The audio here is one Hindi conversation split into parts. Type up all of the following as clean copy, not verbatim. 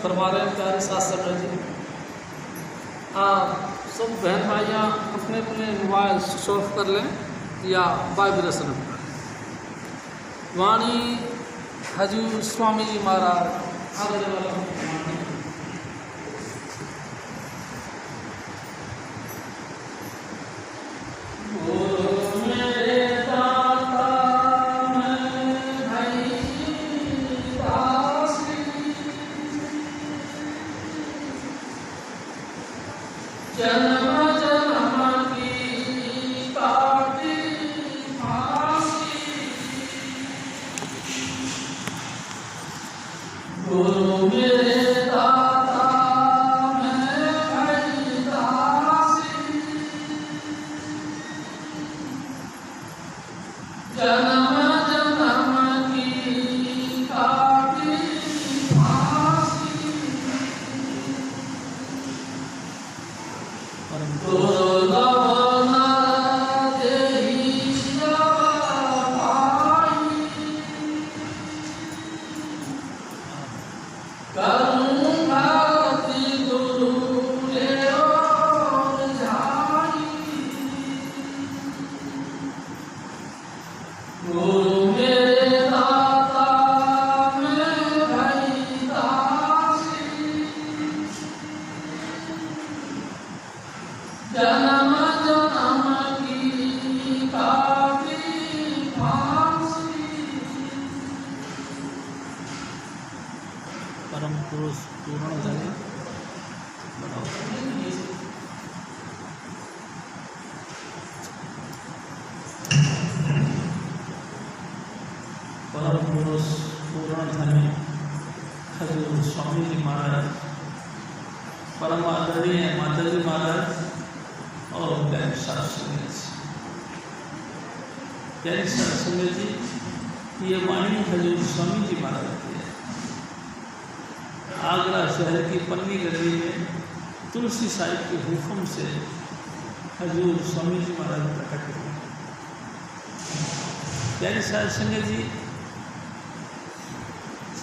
फरमा रहे हैं प्यारे साथ संगत जी। आप सब बहन भाइयाँ अपने अपने मोबाइल स्विच ऑफ कर लें या वाइब्रेशन पर। वाणी हजूर स्वामी जी महाराज आगे वाला परम पुरुष पूर्ण धने परम पुरुष पूर्ण धने हजूर स्वामी जी महाराज, परम आदरणीय माता जी महाराज और प्यारे साथ संगत जी, ये वाणी हजूर स्वामी जी महाराज की है। आगरा शहर की पन्नी गली में तुलसी साहिब के हुक्म से हजूर स्वामी जी महाराज प्रकट हुए। प्यारे साध संगत जी,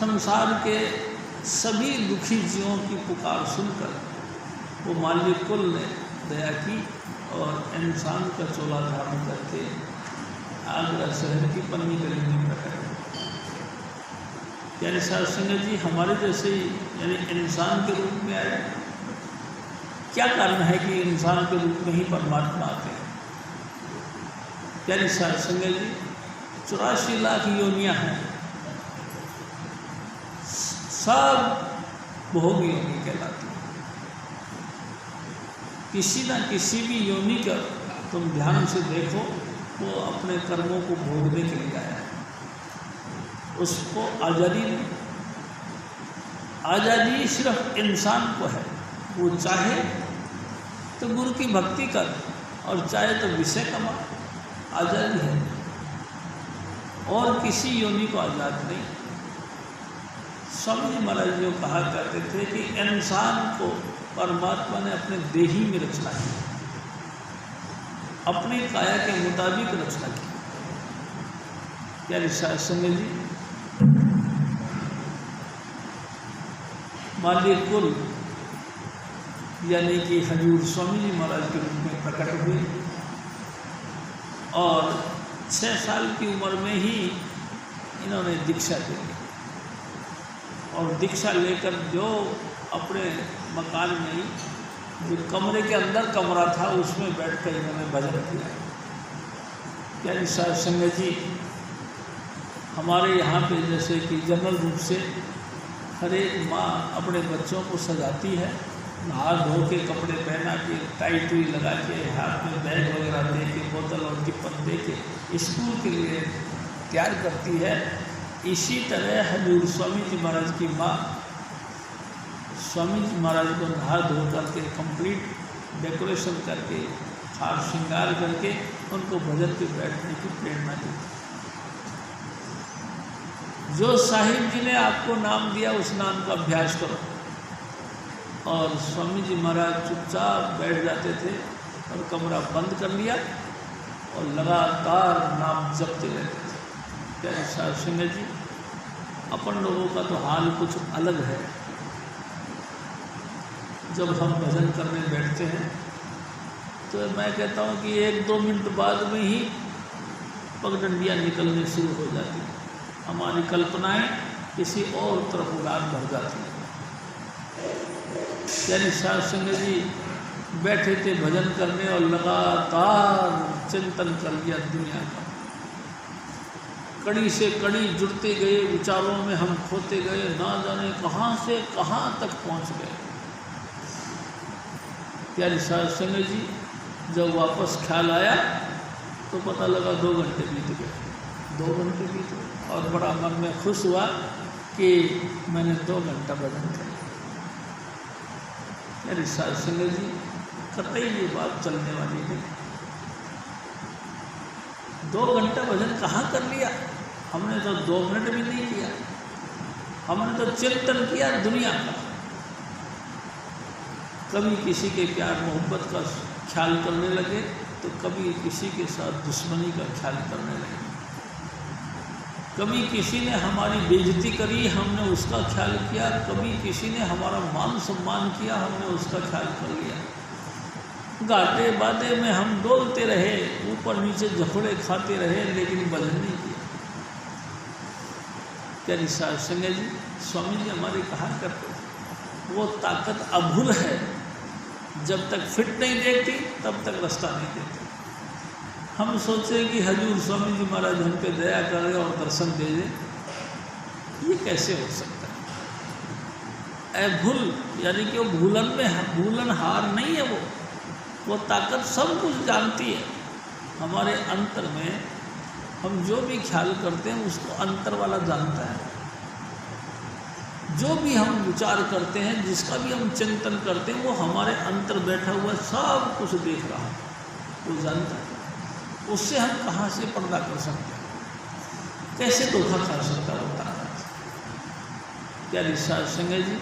संसार के सभी दुखी जीवों की पुकार सुनकर वो माल्य कुल ने दया की और इंसान का चोला धारण करके आगरा शहर की पन्नी गली में प्रकट हुए। प्यारे साध संगत जी, हमारे जैसे यानी इंसान के रूप में आए। क्या कारण है कि इंसान के रूप में ही परमात्मा आते हैं? प्यारे साध संगत जी, 84 लाख योनियाँ हैं, सब भोग योनि कहलाती हैं। किसी न किसी भी योनि का तुम ध्यान से देखो, वो अपने कर्मों को भोगने के लिए आया है। उसको आज़ादी नहीं, आज़ादी सिर्फ इंसान को है। वो चाहे तो गुरु की भक्ति कर और चाहे तो विषय कमा, आज़ादी है। और किसी योनि को आज़ाद नहीं। स्वामी जी महाराज जी कहा करते थे कि इंसान को परमात्मा ने अपने देही में रचना की, अपने काया के मुताबिक रचना की। प्यारे साध संगत जी, माल्य कुल यानी कि हजूर स्वामी जी महाराज के रूप में प्रकट हुए और 6 साल की उम्र में ही इन्होंने दीक्षा दे दी। और दीक्षा लेकर जो अपने मकान में ही जो कमरे के अंदर कमरा था उसमें बैठकर इन्होंने भजन किया। प्यारे साध संगत जी, हमारे यहाँ पे जैसे कि जनरल रूप से हर एक माँ अपने बच्चों को सजाती है, नहा धो के कपड़े पहना के टाई टुई लगा के हाथ में बैग वगैरह दे के बोतल और टिप्पन दे के स्कूल के लिए तैयार करती है। इसी तरह हजूर स्वामी जी महाराज की माँ स्वामी जी महाराज को नहा धो करके कंप्लीट डेकोरेशन करके हार श्रृंगार करके उनको भजन पे बैठने की प्रेरणा दी। जो साहिब जी ने आपको नाम दिया उस नाम का अभ्यास करो। और स्वामी जी महाराज चुपचाप बैठ जाते थे और कमरा बंद कर लिया और लगातार नाम जपते रहते थे। प्यारे साध संगत जी, अपन लोगों का तो हाल कुछ अलग है। जब हम भजन करने बैठते हैं तो मैं कहता हूँ कि 1-2 मिनट बाद में ही पगडंडियाँ निकलने शुरू हो जाती हैं, हमारी कल्पनाएं किसी और तरफ उड़ान भर जाती हैं। यानी साध संगत जी बैठे थे भजन करने और लगातार चिंतन कर लिया दुनिया का, कड़ी से कड़ी जुड़ते गए, विचारों में हम खोते गए, ना जाने कहाँ से कहाँ तक पहुँच गए। प्यारे साध संगत जी जब वापस ख्याल आया तो पता लगा 2 घंटे बीत गए, 2 घंटे बीत गए और बड़ा मन में खुश हुआ कि मैंने 2 घंटा भजन कर लिया। मेरे साध संगत जी कतई ये बात चलने वाली नहीं। 2 घंटा भजन कहाँ कर लिया, हमने तो 2 मिनट भी नहीं किया, हमने तो चिंतन किया दुनिया का। कभी किसी के प्यार मोहब्बत का ख्याल करने लगे तो कभी किसी के साथ दुश्मनी का ख्याल करने लगे, कभी किसी ने हमारी बेइज्जती करी हमने उसका ख्याल किया, कभी किसी ने हमारा मान सम्मान किया हमने उसका ख्याल कर लिया। घाटे बाटे में हम डोलते रहे, ऊपर नीचे झपड़े खाते रहे, लेकिन भजन नहीं किया। क्या साध संगत जी स्वामी जी हमारे कहा करते थे, वो ताकत अभूल है, जब तक फिट नहीं देखती तब तक रास्ता नहीं देती। हम सोचे कि हजूर स्वामी जी महाराज हम पे दया करें और दर्शन दे दें, ये कैसे हो सकता है। भूल यानी कि वो भूलन हार नहीं है, वो ताकत सब कुछ जानती है। हमारे अंतर में हम जो भी ख्याल करते हैं उसको अंतर वाला जानता है। जो भी हम विचार करते हैं, जिसका भी हम चिंतन करते हैं, वो हमारे अंतर बैठा हुआ सब कुछ देख रहा है, वो जानता है। उससे हम कहाँ से पर्दा कर सकते हैं, कैसे धोखा खा सकता होता है। प्यारी साध संगत जी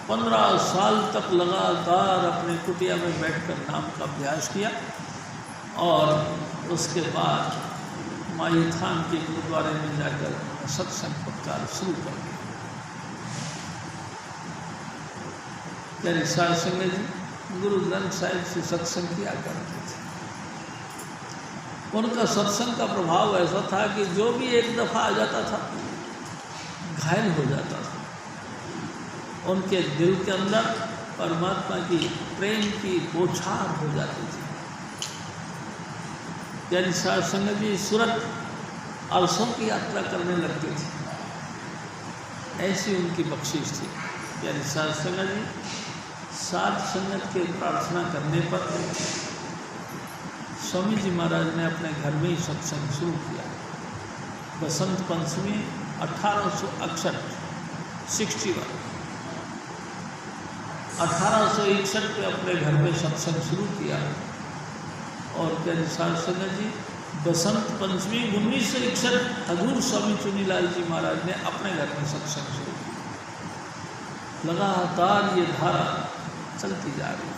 15 साल तक लगातार अपने कुटिया में बैठकर नाम का अभ्यास किया और उसके बाद माई थान के गुरुद्वारे में जाकर सत्संग प्रचार शुरू कर दिया। प्यारे साध संगत जी गुरु ग्रंथ साहिब से सत्संग किया करते थे। उनका सत्संग का प्रभाव ऐसा था कि जो भी एक दफ़ा आ जाता था घायल हो जाता था। उनके दिल के अंदर परमात्मा की प्रेम की बौछार हो जाती थी। यानी साध संगत जी सूरत अरसों की यात्रा करने लगते थे, ऐसी उनकी बख्शिश थी। यानी साध संगत जी साध संगत के प्रार्थना करने पर स्वामी जी महाराज ने अपने घर में ही सत्संग शुरू किया। बसंत पंचमी 1861 1861 पे अपने घर में सत्संग शुरू किया। और प्यारे साध संगत जी बसंत पंचमी 1961 हजूर स्वामी चुनीलाल जी महाराज ने अपने घर में सत्संग शुरू किया। लगातार ये धारा चलती जा रही है।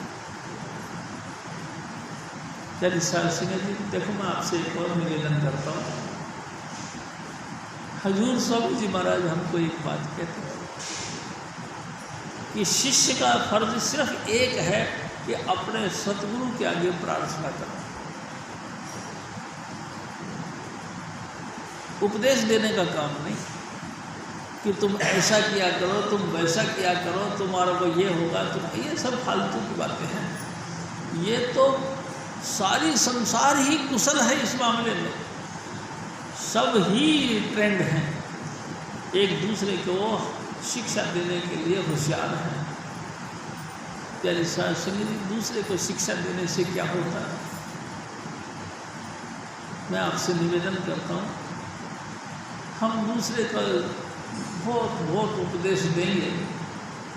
प्यारे साध संगत जी देखो, मैं आपसे एक और निवेदन करता हूँ। हजूर स्वामी जी महाराज हमको एक बात कहते हैं कि शिष्य का फर्ज सिर्फ एक है कि अपने सतगुरु के आगे प्रार्थना करो। उपदेश देने का काम नहीं कि तुम ऐसा किया करो, तुम वैसा किया करो, तुम्हारा को ये होगा, तुम ये सब फालतू की बातें हैं। ये तो सारी संसार ही कुशल है इस मामले में, सब ही ट्रेंड हैं, एक दूसरे को शिक्षा देने के लिए होशियार हैं। प्यारे साध संगत जी दूसरे को शिक्षा देने से क्या होता है। मैं आपसे निवेदन करता हूँ, हम दूसरे को बहुत उपदेश देंगे,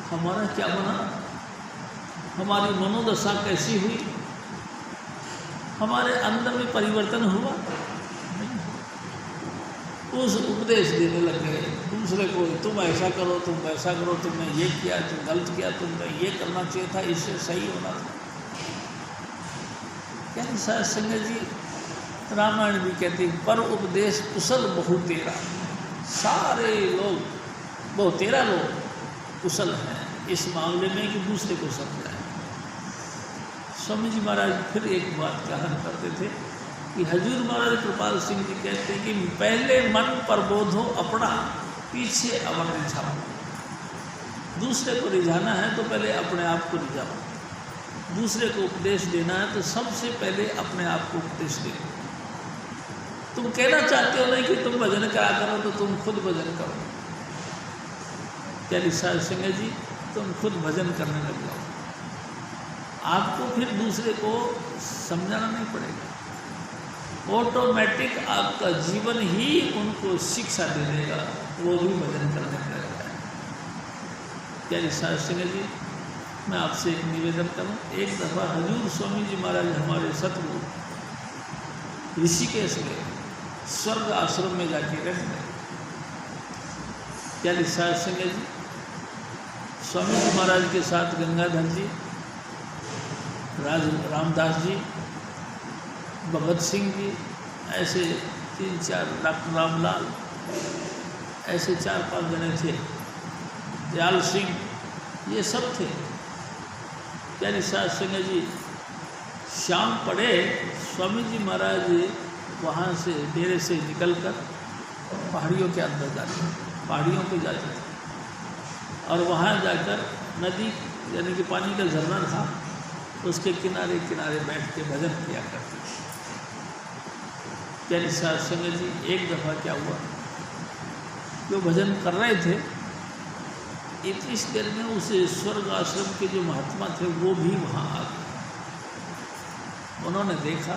हमारा क्या बना, हमारी मनोदशा कैसी हुई, हमारे अंदर में परिवर्तन हुआ नहीं। उस उपदेश देने लग गए दूसरे को, तुम ऐसा करो, तुम वैसा करो, तुमने ये किया, तुम गलत किया, तुमने ये करना चाहिए था, इससे सही होना था। क्या साध संगत जी रामायण भी कहते हैं, पर उपदेश कुशल बहु तेरा। सारे लोग बहुतेरा लोग कुशल हैं, इस मामले में कि दूसरे को समझाएं। स्वामी जी महाराज फिर एक बात कहा करते थे कि हजूर महाराज कृपाल सिंह जी कहते हैं कि पहले मन पर बोध हो अपना, पीछे अवर रिझाओ। दूसरे को रिझाना है तो पहले अपने आप को रिझाओ, दूसरे को उपदेश देना है तो सबसे पहले अपने आप को उपदेश दे। तुम कहना चाहते हो नहीं कि तुम भजन करा करो तो तुम खुद भजन करो। प्यारी साध संगत जी, तुम खुद भजन करने लग जाओ, आपको फिर दूसरे को समझाना नहीं पड़ेगा। ऑटोमेटिक आपका जीवन ही उनको शिक्षा दे देगा, वो भी भजन करने लगेगा। प्यारी साध संगत जी, मैं आपसे एक निवेदन करूं, एक दफ़ा हजूर स्वामी जी महाराज हमारे सतगुरु ऋषिकेश गए, स्वर्ग आश्रम में जाके रह गए। प्यारी साध संगत जी, स्वामी जी महाराज के साथ गंगाधर जी, रामदास जी, भगत सिंह जी, ऐसे 3-4 डॉक्टर रामलाल, ऐसे 4-5 जने थे, दयाल सिंह, ये सब थे। प्यारी साध संगत जी, शाम पड़े स्वामी जी महाराज वहाँ से डेरे से निकलकर पहाड़ियों के अंदर जाते, पहाड़ियों पे जाते थे और वहाँ जाकर नदी यानी कि पानी का झरना था, उसके किनारे किनारे बैठ के भजन किया करते थे। प्यारी साध संगत जी, एक दफ़ा क्या हुआ, जो भजन कर रहे थे इतनी देर में उस स्वर्ग आश्रम के जो महात्मा थे वो भी वहाँ आ गए। उन्होंने देखा,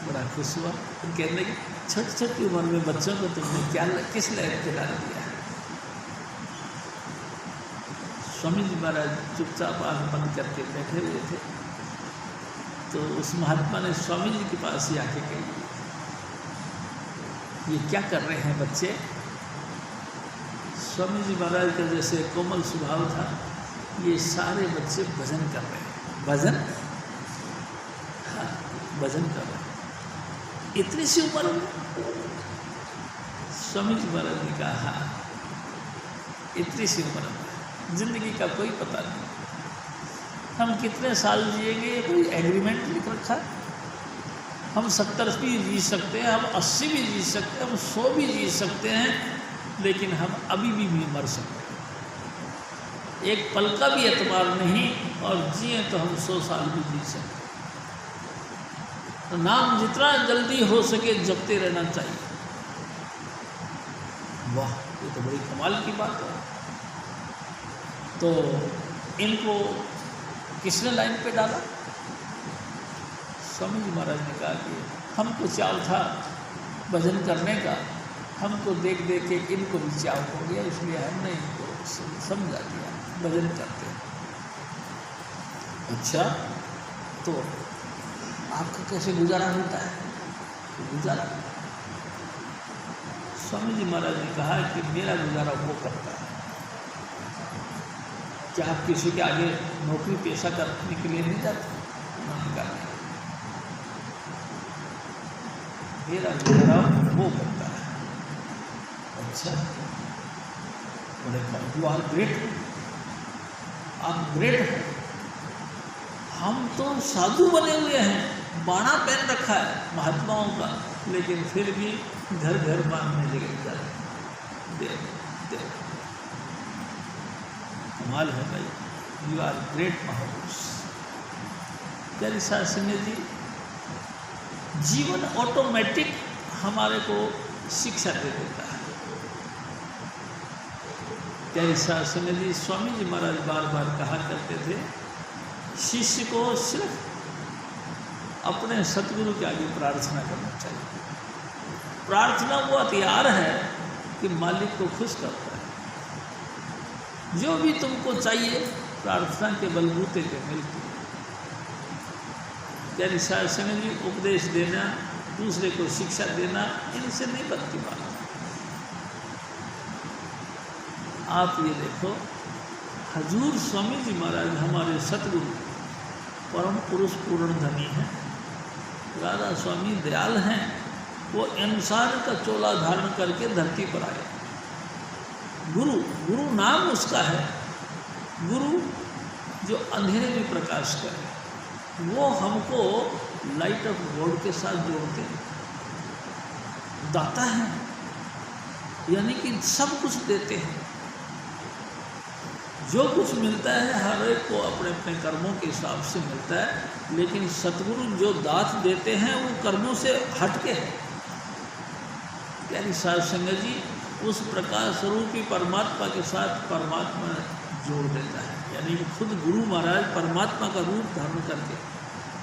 बड़ा खुश हुआ, तो कहने लगे छोटी छोटी उम्र में बच्चों को तुमने क्या किस लायक खिला दिया। स्वामी जी महाराज चुपचाप आँख बंद करके बैठे हुए थे, तो उस महात्मा ने स्वामी जी के पास ही आके कही, ये क्या कर रहे हैं बच्चे। स्वामी जी महाराज का जैसे कोमल स्वभाव था, ये सारे बच्चे भजन कर रहे हैं। भजन, हाँ भजन कर रहे हैं, इतनी सी उम्र में। स्वामी जी महाराज ने कहा, हाँ इतनी सी उम्र में, जिंदगी का कोई पता नहीं, हम कितने साल जिएंगे ये कोई एग्रीमेंट लिख रखा है। हम 70 भी जी सकते हैं, हम 80 भी जी सकते हैं, हम 100 भी जी सकते हैं, लेकिन हम अभी भी मर सकते हैं। एक पल का भी एतबार नहीं, और जिए तो हम 100 साल भी जी सकते हैं। तो नाम जितना जल्दी हो सके जपते रहना चाहिए। वाह, ये तो बड़ी कमाल की बात है। तो इनको किसने लाइन पे डाला? स्वामी जी महाराज ने कहा कि हमको चाव था भजन करने का, हमको देख देख के इनको भी चाव हो गया, इसलिए हमने इनको समझा दिया, भजन करते हैं। अच्छा, तो आपका कैसे गुजारा होता है? गुजारा, स्वामी जी महाराज ने कहा कि मेरा गुजारा वो करता है। क्या आप किसी के आगे नौकरी पेशा करने के लिए नहीं जाते? नहीं करते। मेरा गुजारा वो करता है। अच्छा, बोले यू आर ग्रेट, आप ग्रेट हैं। हम तो साधु बने हुए हैं, बाणा पहन रखा है महात्माओं का, लेकिन फिर भी घर घर मांगने लगे जाते। दे कमाल है भाई, यू आर ग्रेट महापुरुष। प्यारी साध संगत जी, जीवन ऑटोमेटिक हमारे को शिक्षा दे देता है। प्यारी साध संगत जी, स्वामी जी महाराज बार बार कहा करते थे, शिष्य को सिर्फ अपने सतगुरु के आगे प्रार्थना करना चाहिए। प्रार्थना वो हथियार है कि मालिक को खुश करता है। जो भी तुमको चाहिए प्रार्थना के बलबूते पे मिलती है। यानी साध संगत जी, उपदेश देना, दूसरे को शिक्षा देना, इनसे नहीं बनती बात। आप ये देखो, हजूर स्वामी जी महाराज हमारे सतगुरु परम पुरुष पूर्ण धनी हैं, राधा स्वामी दयाल हैं। वो इंसान का चोला धारण करके धरती पर आए। गुरु, गुरु नाम उसका है, गुरु जो अंधेरे में प्रकाश करे, वो हमको लाइट ऑफ गॉड के साथ जोड़ते हैं, दाता है, यानी कि सब कुछ देते हैं। जो कुछ मिलता है हर एक को अपने अपने कर्मों के हिसाब से मिलता है, लेकिन सतगुरु जो दात देते हैं वो कर्मों से हटके है। यानी साध संगत जी उस प्रकाश स्वरूपी परमात्मा के साथ परमात्मा जोड़ देता है, यानी कि खुद गुरु महाराज परमात्मा का रूप धारण करके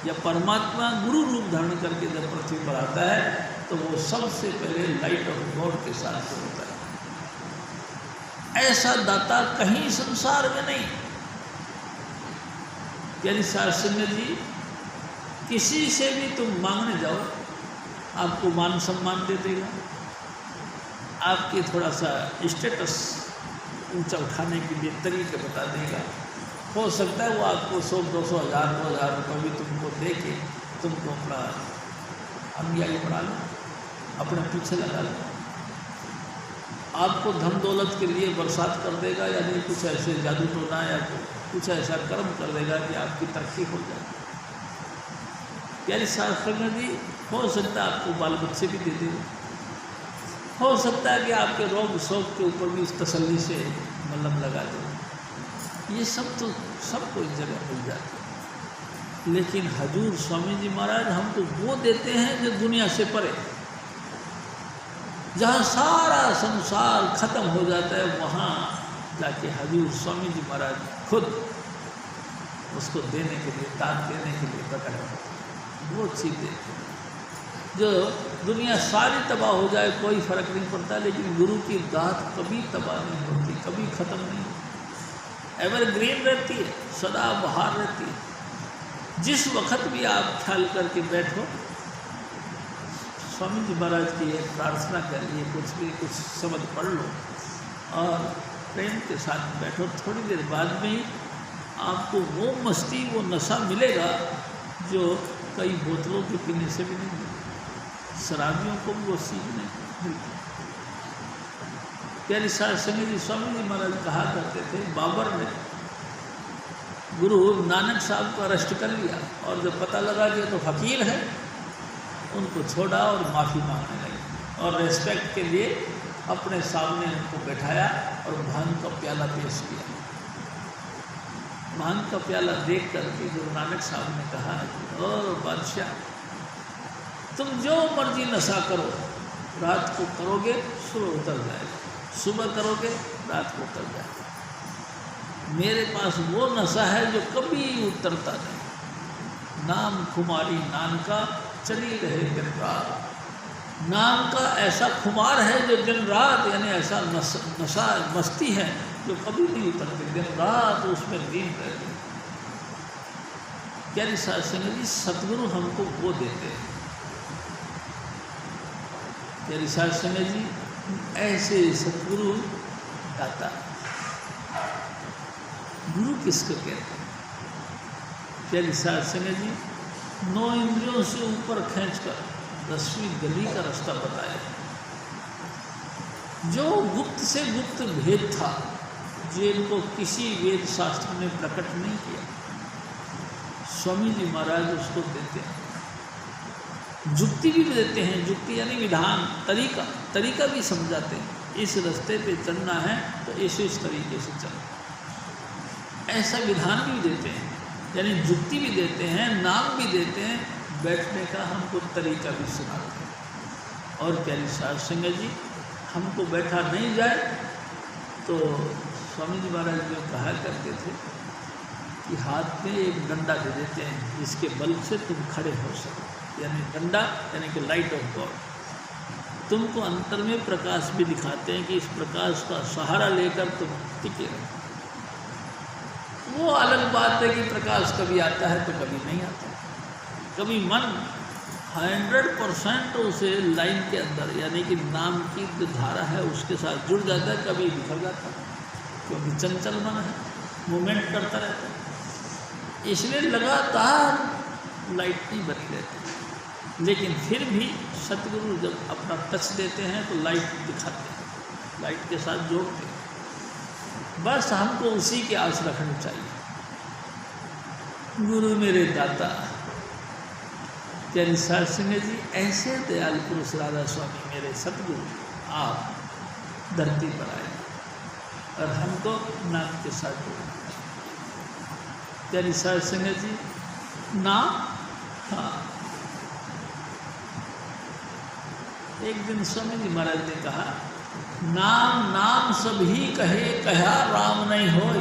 या परमात्मा गुरु रूप धारण करके जब पृथ्वी पर आता है तो वो सबसे पहले लाइट ऑफ गॉड के साथ जोड़ता है। ऐसा दाता कहीं संसार में नहीं। यानी साध संगत जी किसी से भी तुम मांगने जाओ, आपको मान सम्मान दे देगा, आपके थोड़ा सा स्टेटस ऊंचा उठाने के लिए तरीके बता देगा। हो सकता है वो आपको 100, 200, 1000, 2000 रुपये भी तुमको दे के तुमको अपना अनुयायी बना लो, अपने पीछे लगा लो। आपको धन दौलत के लिए बरसात कर देगा, यानी कुछ ऐसे जादू टोना या कुछ ऐसा कर्म कर देगा कि आपकी तरक्की हो जाए। यानी शास्त्र में भी हो सकता है आपको बाल बच्चे भी दे देगा, हो सकता है कि आपके रोग शोक के ऊपर भी इस तसल्ली से मलहम लगा दे। ये सब तो सबको इस जगह मिल जाता है, लेकिन हजूर स्वामी जी महाराज हमको वो देते हैं जो दुनिया से परे, जहाँ सारा संसार खत्म हो जाता है, वहाँ जाके हजूर स्वामी जी महाराज खुद उसको देने के लिए, दान देने के लिए प्रकट होते हैं। वो चीज़ें जो दुनिया सारी तबाह हो जाए कोई फर्क नहीं पड़ता, लेकिन गुरु की दात कभी तबाह नहीं होती, कभी ख़त्म नहीं होती, एवरग्रीन रहती है, सदा बहार रहती है। जिस वक्त भी आप ख्याल करके बैठो, स्वामी जी महाराज की एक प्रार्थना करिए, कुछ शब्द पढ़ लो और प्रेम के साथ बैठो, थोड़ी देर बाद में ही आपको वो मस्ती, वो नशा मिलेगा जो कई बोतलों के पीने से भी नहीं मिलेगा। शराबियों को भी वो चीज़ नहीं मिलती। प्यारी साध संगत जी स्वामी जी महाराज कहा करते थे, बाबर ने गुरु नानक साहब को अरेस्ट कर लिया और जब पता लगा कि तो फकीर है, उनको छोड़ा और माफ़ी मांगने लगे और रेस्पेक्ट के लिए अपने सामने उनको बैठाया और भांग का प्याला पेश किया। भांग का प्याला देख करके गुरु नानक साहब ने कहा, ओ बादशाह, तुम जो मर्जी नशा करो, रात को करोगे सुबह उतर जाएगा, सुबह करोगे रात को उतर जाएगा। मेरे पास वो नशा है जो कभी उतरता नहीं। नाम खुमारी नानका चली रहे दिन रात। नाम का ऐसा खुमार है जो दिन रात, यानी ऐसा नशा मस्ती है जो कभी नहीं उतरती, दिन रात उसमें लीन रहते। यानी साध संगत जी सतगुरु हमको वो देते हैं। यानी साध संगत जी ऐसे सतगुरु दाता। गुरु किसको कहते हैं? यानी साध संगत जी 9 इंद्रियों से ऊपर खींचकर 10वीं गली का रास्ता बताया। जो गुप्त से गुप्त भेद था, जिनको किसी वेद शास्त्र ने प्रकट नहीं किया, स्वामी जी महाराज उसको देते हैं। जुक्ति भी देते हैं, जुक्ति यानी विधान, तरीका भी समझाते हैं। इस रास्ते पे चलना है तो इस तरीके से चलना, ऐसा विधान भी देते हैं, यानी जुक्ति भी देते हैं, नाम भी देते हैं, बैठने का हमको तरीका भी सुनाते हैं। और प्यारी साध संगत जी हमको बैठा नहीं जाए तो स्वामी जी महाराज जो कहा करते थे कि हाथ में एक डंडा दे देते हैं जिसके बल से तुम खड़े हो सको, यानी डंडा यानी कि लाइट ऑफ गॉड। तुमको अंतर में प्रकाश भी दिखाते हैं कि इस प्रकाश का सहारा लेकर तुम टिके रहो। वो अलग बात है कि प्रकाश कभी आता है तो कभी नहीं आता, कभी मन 100% उसे लाइन के अंदर, यानी कि नाम की जो धारा है उसके साथ जुड़ जाता है, कभी बिखर जाता है, क्योंकि चंचल मन है, मूवमेंट करता रहता है, इसलिए लगातार लाइट नहीं बनी रहती। लेकिन फिर भी सतगुरु जब अपना टच देते हैं तो लाइट दिखाते हैं, लाइट के साथ जोड़ते हैं। बस हमको उसी की आस रखनी चाहिए। गुरु मेरे दाता प्यारी साध संगत जी, ऐसे दयाल पुरुष राधा स्वामी मेरे सतगुरु आप धरती पर आए और हमको नाम के साथ जोड़ा। प्यारी साध संगत जी, नाम, हाँ, एक दिन स्वामी जी महाराज ने कहा, नाम नाम सभी कहे, कहा राम नहीं होय,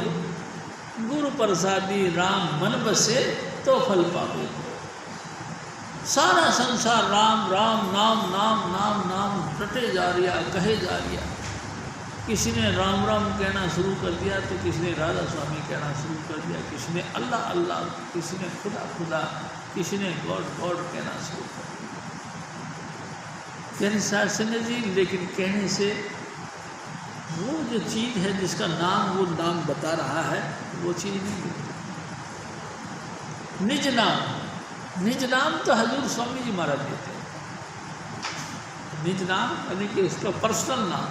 गुरु प्रसादी राम मन बसे तो फल पावे। सारा संसार राम राम नाम नाम नाम नाम रटे जा रिया, कहे जा रिया। किसी ने राम राम कहना शुरू कर दिया तो किसी ने राधा स्वामी कहना शुरू कर दिया, किसी ने अल्लाह अल्लाह, किसी ने खुदा खुदा, किसी ने गॉड गॉड कहना शुरू कर दिया। यानी साध संगत जी, लेकिन कहने से वो जो चीज़ है जिसका नाम वो नाम बता रहा है वो चीज़ नहीं है। निज नाम, निज नाम तो हजूर स्वामी जी महाराज देते हैं। निज नाम यानी कि उसका पर्सनल नाम,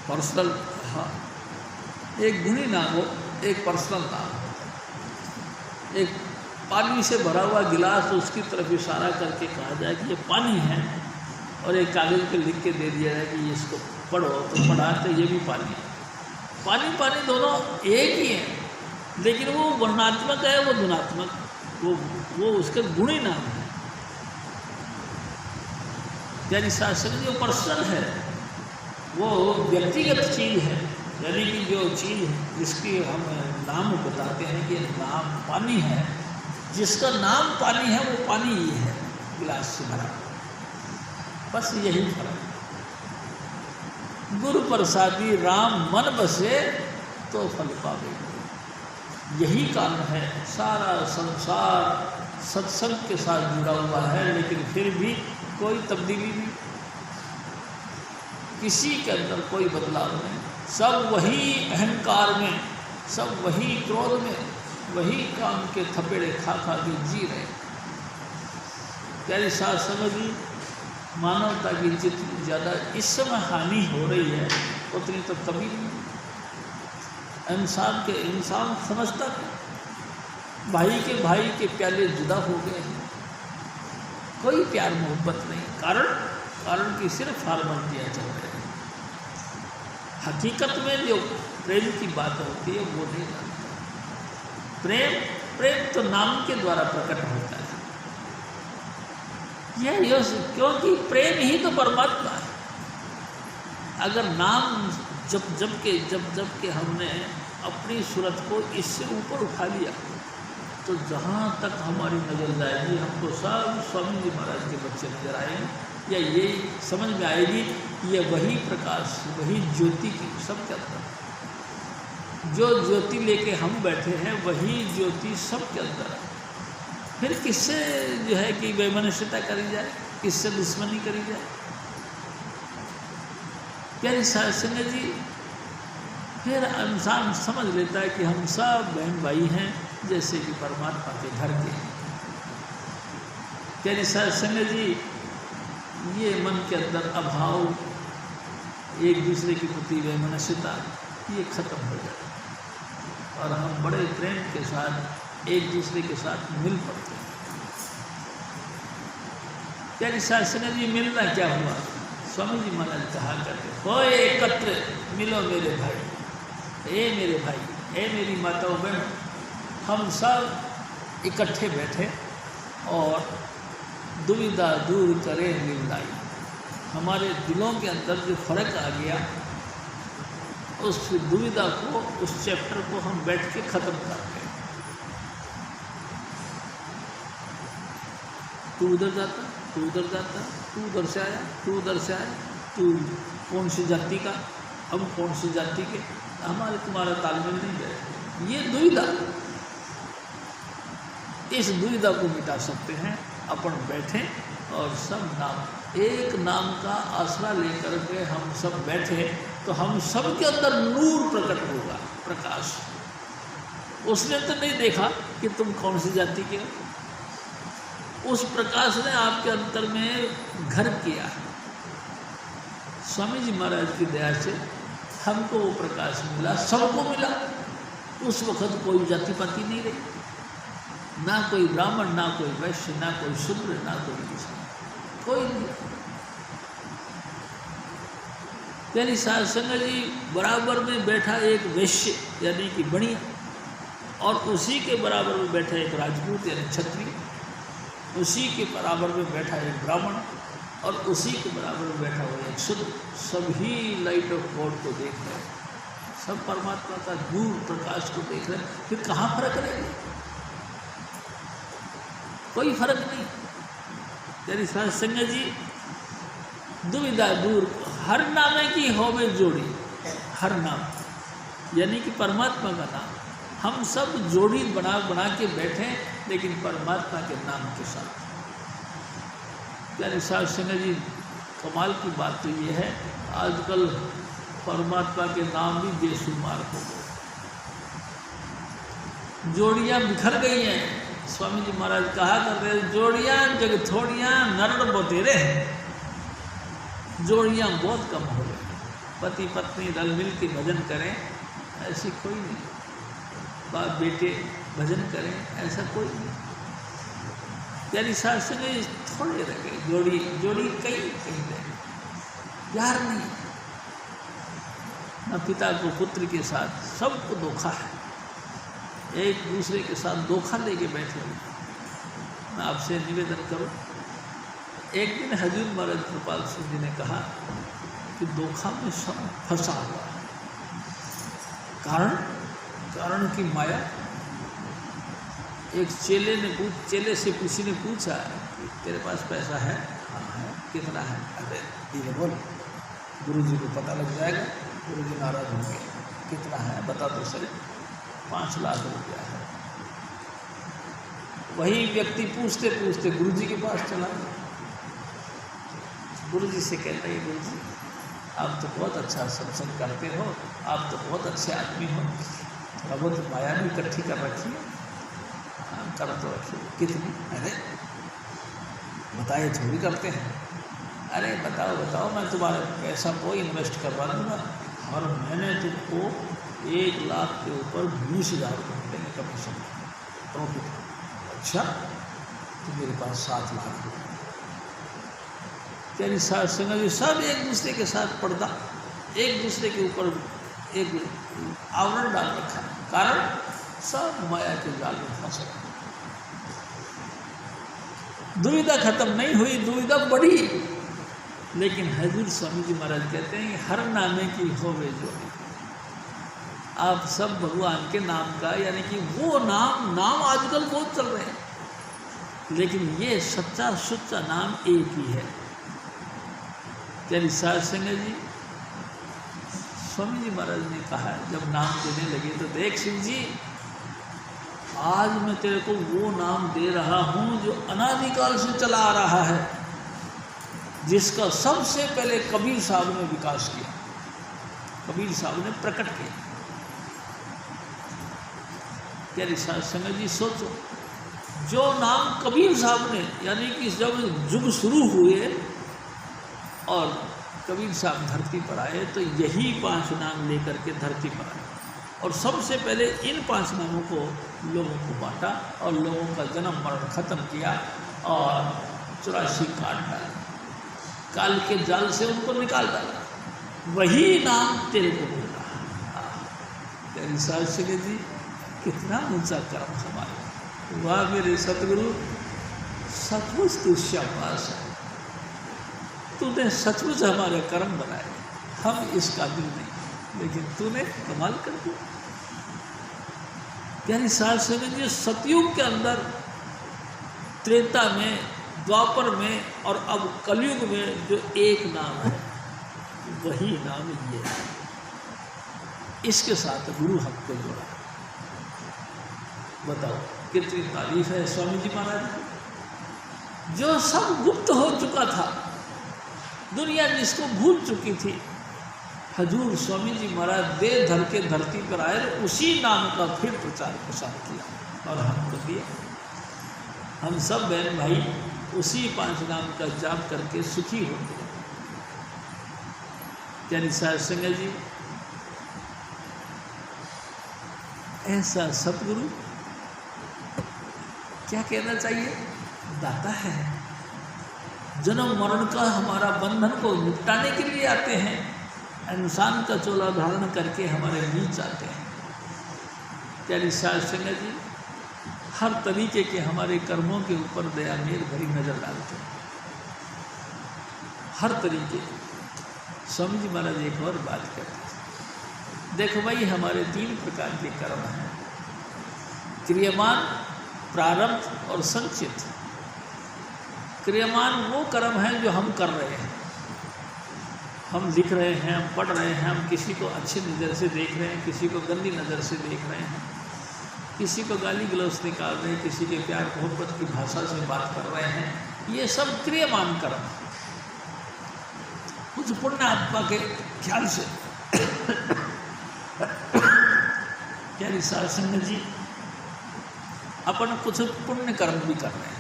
पर्सनल, हाँ, एक गुणी नाम हो, एक पर्सनल नाम हो। एक पानी से भरा हुआ गिलास उसकी तरफ इशारा करके कहा जाए कि ये पानी है, और एक कागज़ पे लिख के दे दिया जाए कि ये इसको पढ़ो, तो पढ़ा तो ये भी पानी है। पानी पानी दोनों एक ही हैं, लेकिन वो वर्णात्मक है, वो गुणात्मक, वो उसके गुणी नाम है। यानी शास्त्र जो पर्सनल है वो व्यक्तिगत चीज़ है, यानी कि जो चीज़ है जिसकी हम नाम बताते हैं कि नाम पानी है, जिसका नाम पानी है वो पानी ही है, गिलास से भरा। बस यही फर्क है। गुरु प्रसादी राम मन बसे तो फल पावे, यही कारण है। सारा संसार सत्संग के साथ जुड़ा हुआ है, लेकिन फिर भी कोई तब्दीली नहीं, किसी के अंदर कोई बदलाव नहीं। सब वही अहंकार में, सब वही क्रोध में, वही काम के थपेड़े खा खा के जी रहे। प्यारी साध संगत जी, मानवता की जितनी ज़्यादा इस समय हानि हो रही है उतनी तो कभी नहीं। इंसान समझता है भाई के प्याले जुदा हो गए हैं, कोई प्यार मोहब्बत नहीं। कारण कि सिर्फ फॉर्मेलिटियाँ चल रही है। हकीकत में जो प्रेम की बात होती है वो नहीं जानता। प्रेम तो नाम के द्वारा प्रकट होता है। यह क्योंकि प्रेम ही तो परमात्मा है। अगर नाम जब के हमने अपनी सूरत को इससे ऊपर उठा लिया तो जहाँ तक हमारी नज़र जाएगी हमको सब स्वामी जी महाराज के बच्चे नजर आएंगे, या ये समझ में आएगी कि ये वही प्रकाश, वही ज्योति की सबके अंदर, जो ज्योति लेके हम बैठे हैं वही ज्योति सबके अंदर है। फिर किससे जो है कि वैमनस्यता करी जाए, किससे दुश्मनी करी जाए। प्यारी साध संगत जी, फिर इंसान समझ लेता है कि हम सब बहन भाई हैं, जैसे कि परमात्मा के घर के। प्यारी साध संगत जी, ये मन के अंदर अभाव, एक दूसरे के प्रति वैमनस्यता, ये खत्म हो जाए और हम बड़े प्रेम के साथ एक दूसरे के साथ मिल पड़ते हैं। प्यारी साध संगत जी, मिलना क्या हुआ? स्वामी जी महाराज कहा करते, हो एकत्र मिलो मेरे भाई, ए मेरे भाई, ए मेरी माताओं बहन, हम सब इकट्ठे बैठे और दुविधा दूर करें निर्दायी। हमारे दिलों के अंदर जो फर्क आ गया, उस दुविधा को, उस चैप्टर को हम बैठ के ख़त्म करते हैं। तू उधर जाता, तू उधर जाता, तू उधर से आया, तू उधर से आया, तू कौन सी जाति का, हम कौन सी जाति के, हमारे तुम्हारा तालमेल नहीं है। ये दुविधा, इस दुविधा को मिटा सकते हैं अपन बैठे और सब नाम, एक नाम का आसरा लेकर के हम सब बैठे तो हम सब के अंदर नूर प्रकट होगा, प्रकाश। उसने तो नहीं देखा कि तुम कौन सी जाति के हो, उस प्रकाश ने आपके अंतर में घर किया। स्वामी जी महाराज की दया से हमको वो प्रकाश मिला, सबको मिला। उस वक्त कोई जाति पाति नहीं रही, ना कोई ब्राह्मण, ना कोई वैश्य, ना कोई शूद्र, ना कोई किसान, कोई नहीं। यानी साध संगत जी बराबर में बैठा एक वैश्य यानी कि बनिया, और उसी के बराबर में बैठा एक राजपूत यानी क्षत्रिय, उसी के बराबर में बैठा एक ब्राह्मण, और उसी के बराबर में बैठा हुआ एक शूद्र। सभी लाइट ऑफ गॉड को देख रहे हैं, सब परमात्मा का दूर प्रकाश को देख रहे हैं। फिर कहाँ फर्क रहेगा? कोई फर्क नहीं। यानी साध संगत जी दुविधा दूर, हर नामे की हो में जोड़ी, हर नाम यानी कि परमात्मा का नाम। हम सब जोड़ी बना बना के बैठे, लेकिन परमात्मा के नाम के साथ। यानी साध संगत जी कमाल की बात तो ये है, आजकल परमात्मा के नाम भी बेशुमार हो गए, जोड़ियाँ बिखर गई हैं। स्वामी जी महाराज कहा करते हैं, जोड़ियाँ जग थोड़ियाँ नरण बतेरे हैं। जोड़ियाँ बहुत कम हो गई, पति पत्नी रल मिल के भजन करें ऐसी कोई नहीं, बाप बेटे भजन करें ऐसा कोई नहीं। यानी साथ संग थोड़े रह गए, जोड़ी कहीं कहीं रह गई, प्यार नहीं। न पिता को पुत्र के साथ, सबको धोखा है, एक दूसरे के साथ धोखा लेके बैठे हुए। मैं आपसे निवेदन करूं, एक दिन हजूर महाराज कृपाल सिंह जी ने कहा कि धोखा में सब फंसा हुआ है। कारण की माया। एक चेले से किसी ने पूछा कि तेरे पास पैसा है? हाँ है। कितना है? अरे धीरे बोल, गुरुजी को पता लग जाएगा, गुरुजी नाराज होंगे। कितना है बता दो सर। 5 लाख रुपया है। वही व्यक्ति पूछते पूछते गुरुजी के पास चला गया। गुरुजी से कहते हैं, गुरुजी आप तो बहुत अच्छा सत्संग करते हो, आप तो बहुत अच्छे आदमी हो, थोड़ा बहुत माया भी इकट्ठी कर रखी है। कर तो रखिए। कितनी? अरे बताए थोड़ी करते हैं। अरे बताओ मैं तुम्हारे पैसा को इन्वेस्ट करवा दूँगा, और मैंने तुमको 1 लाख के ऊपर 20,000 रुपये मिलेंगे कमीशन प्रॉफिट। अच्छा तो मेरे पास 7 लाख रुपये। यानी साथ संगत जी सब एक दूसरे के साथ पर्दा, एक दूसरे के ऊपर एक आवरण डाल रखा है, कारण सब माया के जाल में फंसे। दुविधा खत्म नहीं हुई, दुविधा बढ़ी। लेकिन हजूर स्वामी जी महाराज कहते हैं कि हर नामे की होवे जोड़ी। आप सब भगवान के नाम का, यानी कि वो नाम आजकल बहुत चल रहे हैं, लेकिन ये सच्चा सुच्चा नाम एक ही है। यानी साध संगत जी स्वामी जी महाराज ने कहा, जब नाम देने लगे तो देख शिव जी, आज मैं तेरे को वो नाम दे रहा हूँ जो अनादिकाल से चला आ रहा है, जिसका सबसे पहले कबीर साहब ने विकास किया, कबीर साहब ने प्रकट किया। यानी साध संगत जी सोचो, जो नाम कबीर साहब ने, यानी कि जब युग शुरू हुए और कबीर साहब धरती पर आए, तो यही 5 नाम लेकर के धरती पर आए, और सबसे पहले इन 5 नामों को लोगों को बांटा, और लोगों का जन्म मरण खत्म किया, और 84 काट डाला, काल के जाल से उनको निकाल डाला। वही नाम तेरे को मिल रहा। तेरी साथ संगत जी कितना ऊंचा कर्म हमारा। वाह मेरे सतगुरु, सचमुच तू शाबाश है, तूने सचमुच हमारे कर्म बनाए, हम इस काबिल नहीं, लेकिन तूने कमाल कर दिया। यानी साथ संगत जी सतयुग के अंदर, त्रेता में, द्वापर में और अब कलयुग में जो एक नाम है, वही नाम ये है। इसके साथ गुरु हमको जोड़ा। बताओ कितनी तारीफ है स्वामी जी महाराज की। जो सब गुप्त हो चुका था, दुनिया जिसको भूल चुकी थी, हजूर स्वामी जी महाराज देह धर के धरती पर आए, उसी नाम का फिर प्रचार प्रसार किया और हमको दिया। हम सब बहन भाई उसी 5 नाम का जाप करके सुखी हो गए। यानी साध संगत जी ऐसा सतगुरु क्या कहना चाहिए, दाता है। जन्म मरण का हमारा बंधन को निपटाने के लिए आते हैं, इंसान का चोला धारण करके हमारे बीच आते हैं। प्यारी साध संगत जी, हर तरीके के हमारे कर्मों के ऊपर दया मेल भरी नजर डालते हैं, हर तरीके। स्वामी जी महाराज एक और बात कहते हैं, देखो भाई हमारे 3 प्रकार के कर्म हैं, क्रियमान, प्रारब्ध और संचित। क्रियमान वो कर्म हैं जो हम कर रहे हैं, हम लिख रहे हैं, हम पढ़ रहे हैं, हम किसी को अच्छी नज़र से देख रहे हैं, किसी को गंदी नज़र से देख रहे हैं, किसी को गाली गलौज निकाल रहे हैं, किसी के प्यार मोहब्बत की भाषा से बात कर रहे हैं, ये सब क्रियमान कर्म। कुछ पुण्य आत्मा के ख्याल से प्यारी साध संगत जी, अपन कुछ पुण्य कर्म भी कर रहे हैं।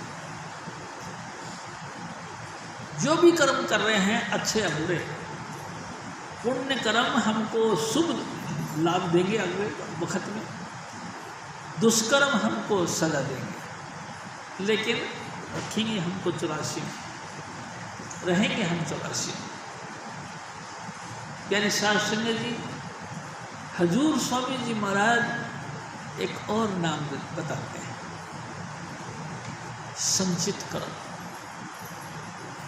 जो भी कर्म कर रहे हैं अच्छे या बुरे, पुण्य कर्म हमको शुभ लाभ देंगे अगले वक्त में, दुष्कर्म हमको सजा देंगे, लेकिन रखेंगे हमको 84 में, रहेंगे हम 84 में। यानी साध संगत जी, हजूर स्वामी जी महाराज एक और नाम बताते हैं, संचित कर्म।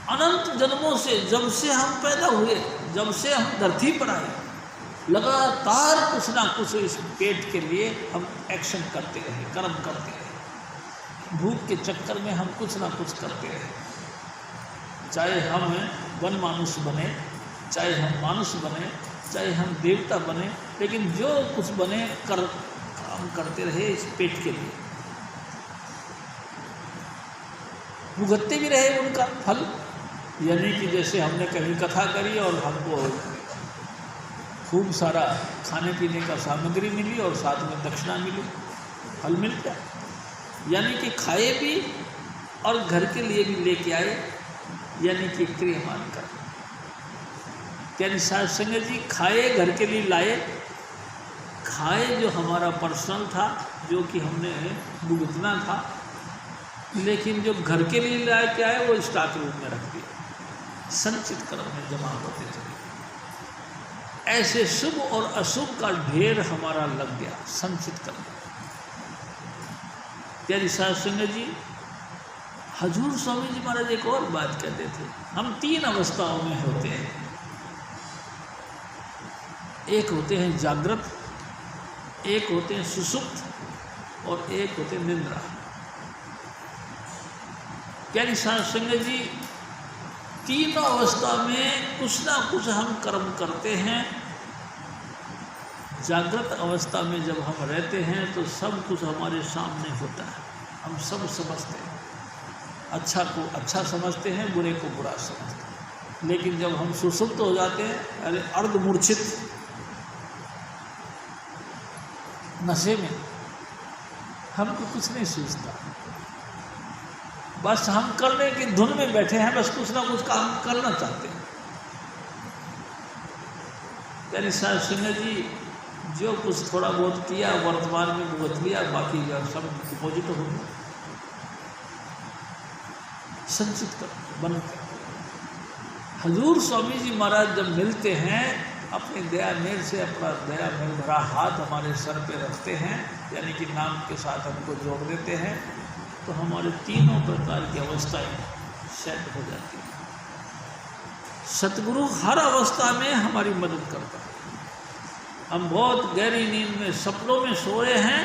अनंत जन्मों से, जब से हम पैदा हुए, जब से हम धरती पर आए, लगातार कुछ ना कुछ इस पेट के लिए हम एक्शन करते रहे, कर्म करते रहे। भूख के चक्कर में हम कुछ ना कुछ करते रहे, चाहे हम वन मानुष बने, चाहे हम मानुष बने, चाहे हम देवता बने, लेकिन जो कुछ बने काम करते रहे इस पेट के लिए, भुगतते भी रहे उनका फल। यानी कि जैसे हमने कहीं कथा करी और हमको खूब सारा खाने पीने का सामग्री मिली और साथ में दक्षिणा मिली, फल मिल गया। यानी कि खाए भी और घर के लिए भी लेके आए, यानी कि क्रियमान कर। यानी साध संगत जी, खाए घर के लिए लाए, खाए जो हमारा पर्सनल था, जो कि हमने भुगतना था, लेकिन जो घर के लिए लाए क्या है वो स्टॉक रूप में रख दिया, संचित कर्म में जमा होते चले। ऐसे शुभ और अशुभ का ढेर हमारा लग गया संचित कर्म। प्यारी साध संगत जी, हजूर स्वामी जी महाराज एक और बात कहते थे, हम 3 अवस्थाओं में होते हैं। एक होते हैं जागृत, एक होते हैं सुषुप्त और एक होते हैं निद्रा। प्यारी साध संगत जी, तीनों अवस्था में कुछ ना कुछ हम कर्म करते हैं। जागृत अवस्था में जब हम रहते हैं तो सब कुछ हमारे सामने होता है, हम सब समझते हैं, अच्छा को अच्छा समझते हैं, बुरे को बुरा समझते हैं। लेकिन जब हम सुषुप्त हो जाते हैं, अरे अर्धमूर्छित नशे में, हमको कुछ नहीं सूझता, बस हम करने की धुन में बैठे हैं, बस कुछ ना कुछ काम करना चाहते हैं। यानी साध संगत जी, जो कुछ थोड़ा बहुत किया वर्तमान में भुगत लिया, बाकी सब डिपोजिट हो गया, संचित कर बनकर। हजूर स्वामी जी महाराज जब मिलते हैं, अपनी दया मेल से अपना दया मेल भरा हाथ हमारे सर पे रखते हैं, यानी कि नाम के साथ हमको जोड़ देते हैं, तो हमारे तीनों प्रकार की अवस्थाएं सेट हो जाती हैं। सतगुरु हर अवस्था में हमारी मदद करता है। हम बहुत गहरी नींद में सपनों में सो रहे हैं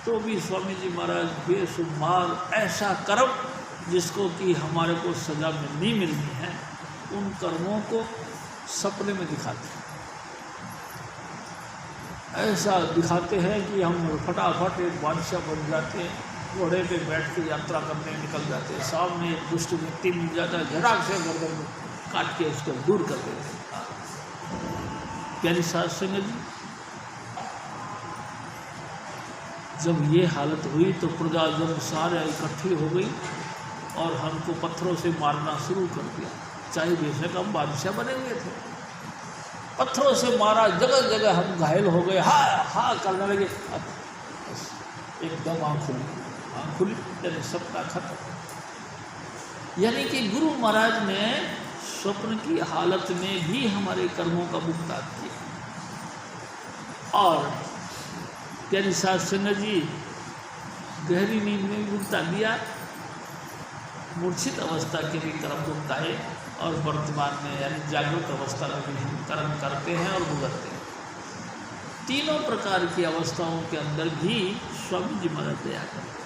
तो भी स्वामी जी महाराज बेशुमार ऐसा कर्म जिसको कि हमारे को सजा मिलनी मिलनी है, उन कर्मों को सपने में दिखाते हैं। ऐसा दिखाते हैं कि हम फटाफट एक बादशाह बन जाते हैं, घोड़े पे बैठ के यात्रा करने निकल जाते हैं, सामने एक दुष्ट व्यक्ति मिल जाता है, झटाक से गर्दन में काट के उसको दूर कर देते हैं। प्यारी साध संगत जी, जब ये हालत हुई तो प्रजा जब सारे इकट्ठी हो गई और हमको पत्थरों से मारना शुरू कर दिया। चाहे बेशक हम बादशाह बने हुए थे, पत्थरों से मारा, जगह जगह हम घायल हो गए, हा हा करने लगे। बस एकदम आँख खुली यानी सपना खत्म। यानी कि गुरु महाराज ने स्वप्न की हालत में भी हमारे कर्मों का भुगतान किया और प्यारी साध संगत जी गहरी नींद में भी भुगतान दिया, मूर्छित अवस्था के भी कर्म भुगताए और वर्तमान में यानी जागृत अवस्था में भी हम कर्म करते हैं और भुगतते हैं। तीनों प्रकार की अवस्थाओं के अंदर भी स्वामी जी महाराज दया करते,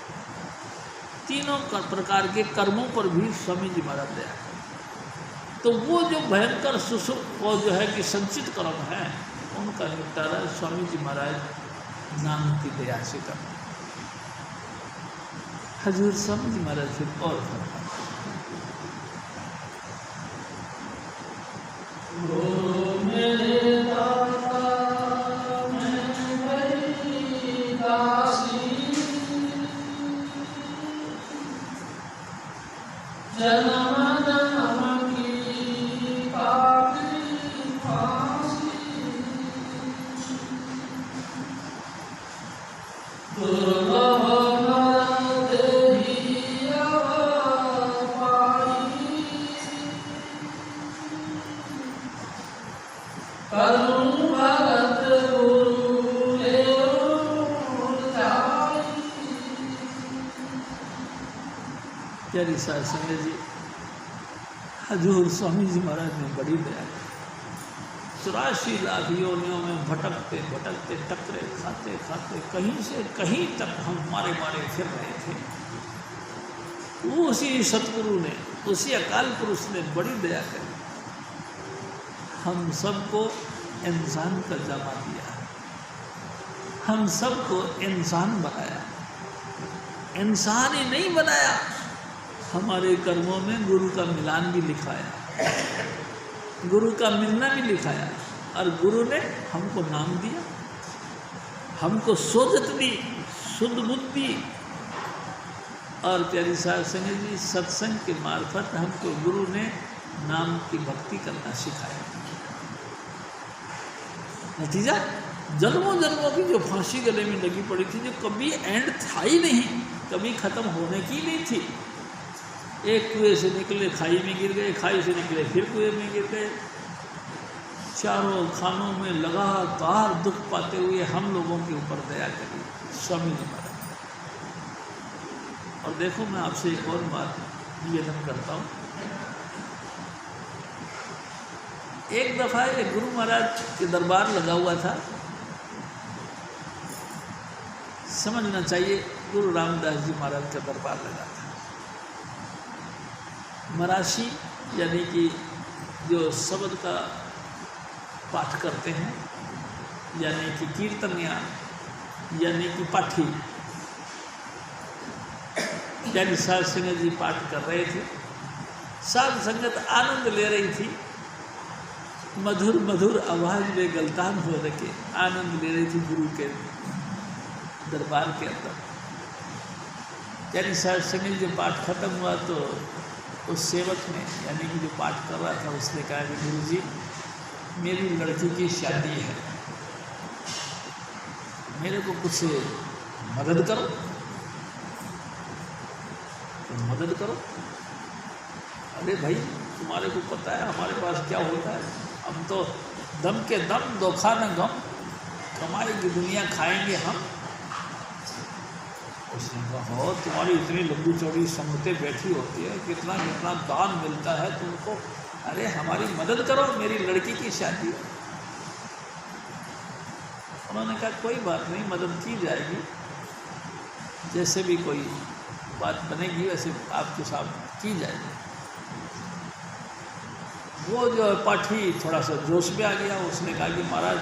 तीनों प्रकार के कर्मों पर भी स्वामी जी महाराज दया करते। तो वो जो भयंकर सुसुप्त वो जो है कि संचित कर्म है उनका निपटारा स्वामी जी महाराज नाम की दया से करते। हजूर स्वामी जी महाराज फिर और प्यारी साध संगत जी हजूर स्वामी जी महाराज ने बड़ी दया की। 84 लाख योनियों में भटकते भटकते टकरे खाते खाते कहीं से कहीं तक हम मारे फिर रहे थे। उसी सतगुरु ने, उसी अकाल पुरुष ने बड़ी दया करी, हम सबको इंसान का जामा दिया, हम सबको इंसान बनाया। इंसान ही नहीं बनाया, हमारे कर्मों में गुरु का मिलान भी लिखाया, गुरु का मिलना भी लिखाया और गुरु ने हमको नाम दिया, हमको सोजत दी, शुद्ध बुद्धि। और प्यारी साध संगत जी सत्संग के मार्फत हमको गुरु ने नाम की भक्ति करना सिखाया। नतीजा जन्मों जन्मों की जो फांसी गले में लगी पड़ी थी, जो कभी एंड था ही नहीं, कभी खत्म होने की नहीं थी। एक कुएं से निकले खाई में गिर गए, खाई से निकले फिर कुएं में गिर गए, चारों खानों में लगातार दुख पाते हुए हम लोगों के ऊपर दया करी स्वामी जी महाराज। और देखो मैं आपसे एक और बात निवेदन करता हूँ। एक दफ़ा एक गुरु महाराज के दरबार लगा हुआ था, समझना चाहिए गुरु रामदास जी महाराज का दरबार लगा था। मरासी यानी कि जो शब्द का पाठ करते हैं, यानी कि कीर्तनिया यानी कि पाठी, यानी साध संगत जी पाठ कर रहे थे। साध संगत आनंद ले रही थी, मधुर मधुर आवाज़ में गलतान हो रखे आनंद ले रही थी गुरु के दरबार के अंदर। यानी साध संगत जो पाठ खत्म हुआ तो उस सेवक ने यानी कि जो पाठ कर रहा था उसने कहा कि गुरु जी मेरी लड़की की शादी है, मेरे को कुछ मदद करो, तो मदद करो। अरे भाई तुम्हारे को पता है हमारे पास क्या होता है, हम तो दम के दम धोखा न गम, कमाई की दुनिया खाएंगे हम। उसने कहा हो तुम्हारी इतनी लंबी चौड़ी संगतें बैठी होती है, कितना कितना दान मिलता है तुमको, अरे हमारी मदद करो, मेरी लड़की की शादी है। उन्होंने कहा कोई बात नहीं, मदद की जाएगी, जैसे भी कोई बात बनेगी वैसे आपके साथ की जाएगी। वो जो पाठी थोड़ा सा जोश में आ गया, उसने कहा कि महाराज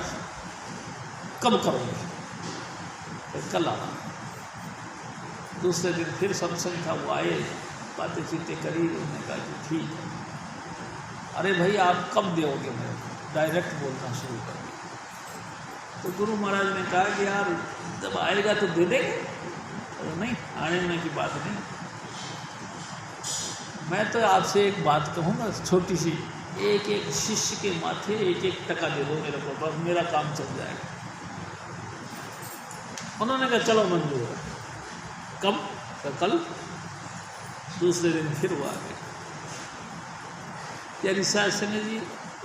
कब करोगे? तो कल आना। दूसरे दिन फिर सत्संग था, वो आए, बातें चीतें करी, उन्होंने कहा कि ठीक है। अरे भाई आप कब दोगे? मेरे को डायरेक्ट बोलना शुरू कर दिया। तो गुरु महाराज ने कहा कि यार जब आएगा तो दे देंगे, तो नहीं आने की बात नहीं। मैं तो आपसे एक बात कहूँगा छोटी सी, एक एक शिष्य के माथे 1-1 टका दे दो मेरे को, बस मेरा काम चल जाएगा। उन्होंने कहा चलो मंजूर है। कब? तो कल। दूसरे दिन फिर वो आ गए। यानी साहब संगत जी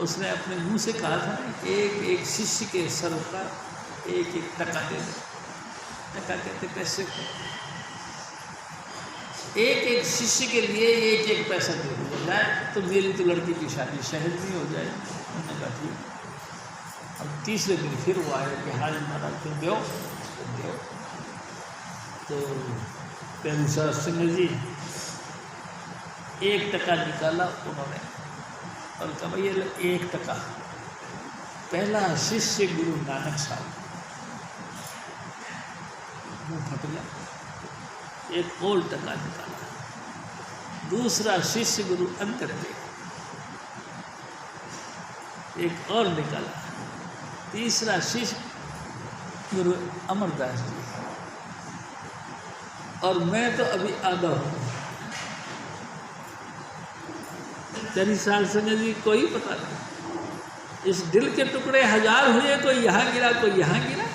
उसने अपने मुंह से कहा था एक एक शिष्य के सर का एक एक टका दे दो। टका कहते पैसे को। एक एक शिष्य के लिए एक एक पैसा दे दिया जाए तो मेरी तो लड़की की शादी शहर में हो जाए। उन्होंने कहा ठीक। अब तीसरे दिन फिर वो आए कि हाँ महाराज तुम दो तो प्यारी साहब संगत जी 1 टका निकाला उन्होंने और कहा भाई ये 1 टका। पहला शिष्य गुरु नानक साहब, मुँह फट गया। 1 और टका निकाला। दूसरा शिष्य गुरु अंतर देव, 1 और निकाला। तीसरा शिष्य गुरु अमरदास जी और मैं तो अभी आधा हूँ। तेरी साल संगत जी कोई पता नहीं। इस दिल के टुकड़े 1000 हुए, कोई यहाँ गिरा कोई यहाँ गिरा।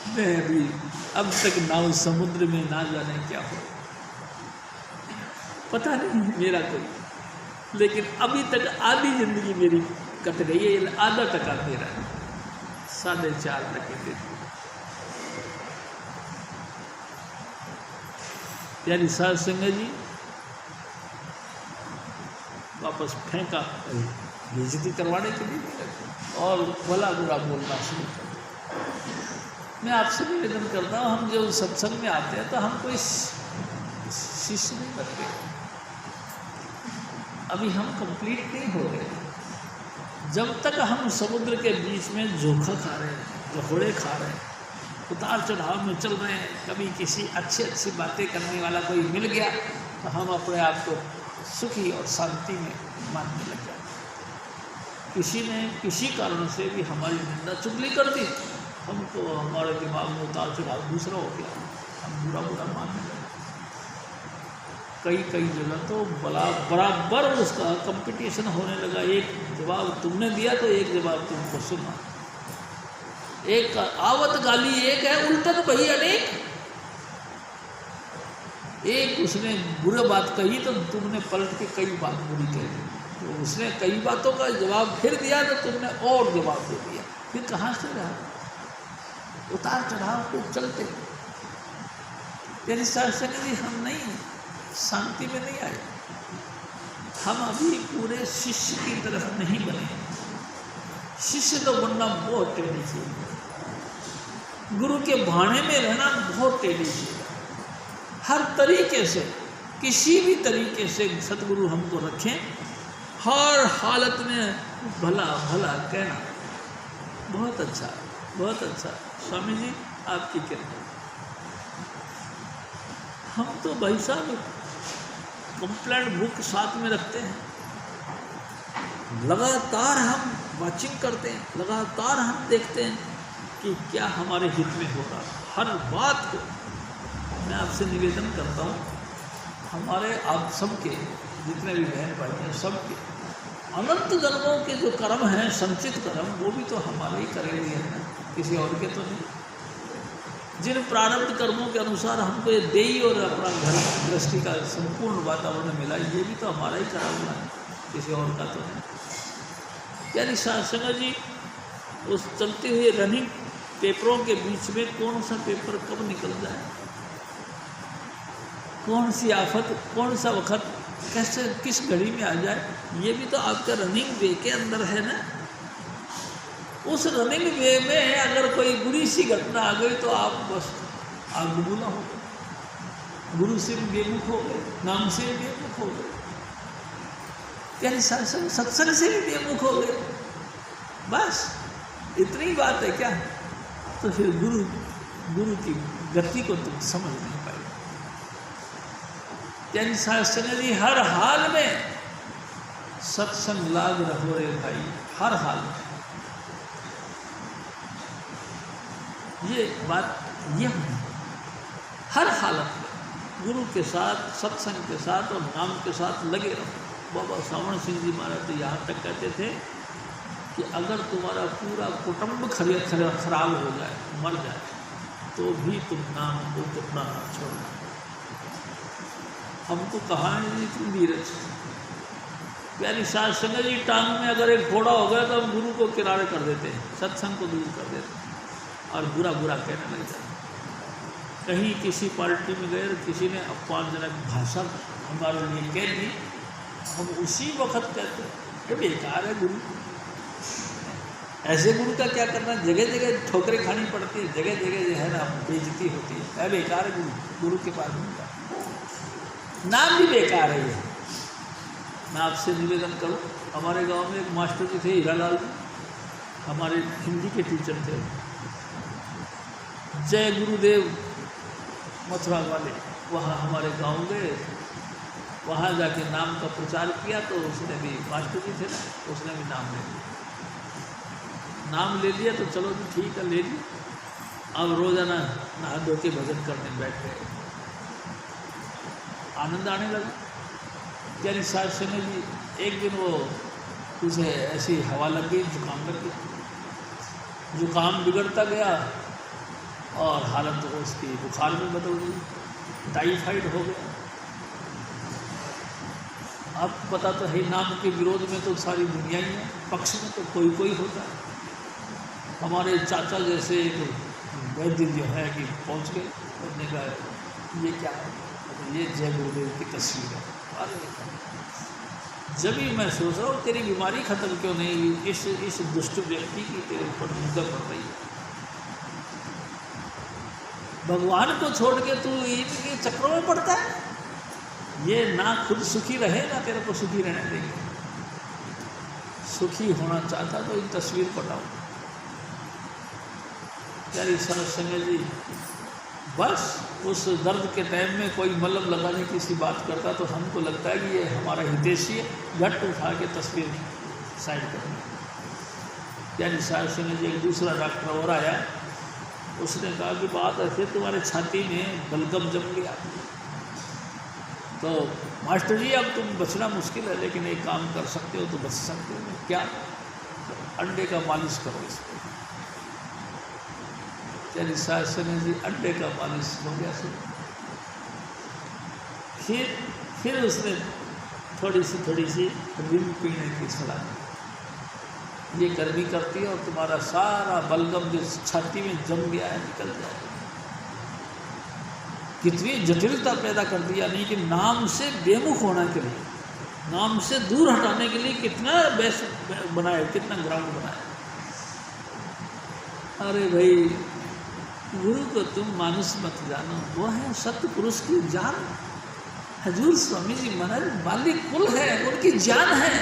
मैं अभी अब तक नाव समुद्र में ना जाने क्या हो, पता नहीं मेरा कोई, लेकिन अभी तक आधी जिंदगी मेरी कट गई है। आधा टका मेरा 4.5 टके दे। यानी साध संगत जी वापस फेंका बेइज्जती करवाने के लिए और भला बुरा बोलना शुरू कर। मैं आपसे निवेदन करता हूँ, हम जो सत्संग में आते हैं तो हम कोई शिष्य नहीं बनते। अभी हम कंप्लीट नहीं हो रहे। जब तक हम समुद्र के बीच में जोखा खा रहे हैं, जहोड़े खा रहे हैं, उतार चढ़ाव में चल रहे हैं, कभी किसी अच्छी बातें करने वाला कोई मिल गया तो हम अपने आप को सुखी और शांति में मानने लग जाते। किसी ने किसी कारण से भी हमारी निंदा चुगली कर दी, हमको हमारे दिमाग में उतार चढ़ाव दूसरा हो गया, हम बुरा मानने लगे। कई जगह तो बराबर उसका कंपटीशन होने लगा। एक जवाब तुमने दिया तो एक जवाब तुमको सुना। एक आवत गाली एक है, उल्टन भई अनेक। एक उसने बुरी बात कही तो तुमने पलट के कई बात बुरी कह दी। तो उसने कई बातों का जवाब फिर दिया तो तुमने और जवाब दे दिया। फिर कहाँ से रहा? उतार चढ़ाव पे चलते। यानी सत्संग जी हम नहीं शांति में नहीं आए। हम अभी पूरे शिष्य की तरफ नहीं बने। शिष्य तो बनना बहुत टेढ़ी चीज है। गुरु के भाने में रहना बहुत टेढ़ी चीज है। हर तरीके से, किसी भी तरीके से सतगुरु हमको रखें, हर हालत में भला भला कहना बहुत अच्छा, बहुत अच्छा। स्वामी जी आपकी कृपा। हम तो भाई साहब कंप्लेंट बुक साथ में रखते हैं, लगातार हम वाचिंग करते हैं, लगातार हम देखते हैं कि क्या हमारे हित में हो रहा है। हर बात को मैं आपसे निवेदन करता हूँ, हमारे आप सबके जितने भी बहन भाई हैं सबके अनंत जन्मों के जो कर्म हैं, संचित कर्म, वो भी तो हमारे ही करे हुए हैं ना, किसी और के तो नहीं। जिन प्रारब्ध कर्मों के अनुसार हमको ये देही और अपना घर गृहस्थी का संपूर्ण वातावरण मिला, ये भी तो हमारा ही करा हुआ है, किसी और का तो नहीं। यानी सत्संग जी उस चलते हुए रनिंग पेपरों के बीच में कौन सा पेपर कब निकल जाए, कौन सी आफत, कौन सा वक्त कैसे किस घड़ी में आ जाए, ये भी तो आपका रनिंग वे के अंदर है ना। उस रनिंग वे में अगर कोई बुरी सी घटना आ गई तो आप बस आग बबूला हो गए, गुरु से भी बेमुख हो गए, नाम से भी बेमुख हो गए, यानी सत्संग से भी बेमुख हो गए। बस इतनी बात है क्या? तो फिर गुरु की गति को तुम समझ नहीं पाए। यानी सत्संग जी हर हाल में सत्संग लाग रहो रे भाई, हर हाल में। ये बात ये है, हर हालत में गुरु के साथ, सत्संग के साथ और नाम के साथ लगे रहो। बाबा सावण सिंह जी महाराज तो यहाँ तक कहते थे कि अगर तुम्हारा पूरा कुटुंब खराब हो जाए, मर जाए, तो भी तुम नाम को अपना छोड़ना। हमको कहा नहीं तुम धीरज। प्यारी साध संगत जी, टांग में अगर एक फोड़ा हो गया तो हम गुरु को किनारे कर देते हैं, सत्संग को दूर कर देते हैं और बुरा बुरा कहने लग जाते। कहीं किसी पार्टी में गए, किसी ने अपमानजनक भाषा हमारे लिए कह दी, हम उसी वक्त कहते हैं कि बेकार है गुरु। ऐसे गुरु का क्या करना, जगह जगह ठोकरें खानी पड़ती है, जगह जगह जो है ना बेइज्जती होती है। बेकार है गुरु, गुरु के पास उनका नाम भी बेकार है। ये मैं आपसे निवेदन करूं, हमारे गांव में एक मास्टर जी थे, हीरालाल जी, हमारे हिंदी के टीचर थे। जय गुरुदेव मथुरा वाले, वहाँ हमारे गांव गए, वहाँ जाके नाम का प्रचार किया तो उसने भी, मास्टर जी थे ना, उसने भी नाम ले लिया। नाम ले लिया तो चलो जी ठीक है, ले लिया। अब रोजाना नहा धो के भजन करने बैठ गए, आनंद आने लगा। यानी साध संगत जी, एक दिन वो उसे ऐसी हवा लग गई, जुकाम लग गया, जुकाम बिगड़ता गया और हालत उसकी बुखार में बदल गई, टाइफाइड हो गया। आपको पता तो है, नाम के विरोध में तो सारी दुनिया ही है, पक्ष में तो कोई कोई होता है। हमारे चाचा जैसे एक वैद्य जो है कि पहुंच गए, उन्होंने कहा ये क्या है, तो ये जय गुरुदेव की तस्वीर है। अरे जब ही मैं सोच रहा हूँ तेरी बीमारी खत्म क्यों नहीं हुई, इस दुष्ट व्यक्ति की तेरे ऊपर नजर पड़ रही है। भगवान को छोड़ के तू इनके चक्रों में पड़ता है। ये ना खुद सुखी रहे ना तेरे को सुखी रहने देंगे। सुखी होना चाहता तो एक तस्वीर पटाओ। प्यारी साध संगत जी, बस उस दर्द के टाइम में कोई मलहम लगाने की सी बात करता तो हमको लगता है कि ये हमारा हितैषी है, झट उठा के तस्वीर साइड करनी। प्यारी साध संगत जी, एक दूसरा डॉक्टर और आया, उसने कहा कि बात ऐसे तुम्हारे छाती में बलगम जम गया, तो मास्टर जी अब तुम बचना मुश्किल है, लेकिन एक काम कर सकते हो तो बच सकते हो। क्या? तो अंडे का मालिश करो इस पर। यानी साध संगत जी, अंडे का मालिश हो गया सो। फिर उसने थोड़ी सी रिम पीने की सलाह दी। ये गर्मी करती है और तुम्हारा सारा बलगम जो छाती में जम गया है निकल जाएगा। कितनी जटिलता पैदा कर दिया। नहीं कि नाम से बेमुख होने के लिए, नाम से दूर हटाने के लिए कितना बेस बनाया, कितना ग्राउंड बनाया। अरे भाई, गुरु को तुम मानुष मत जानो, वो है सत्य पुरुष की जान। हजूर स्वामी जी महाराज मालिक कुल है, उनकी जान है।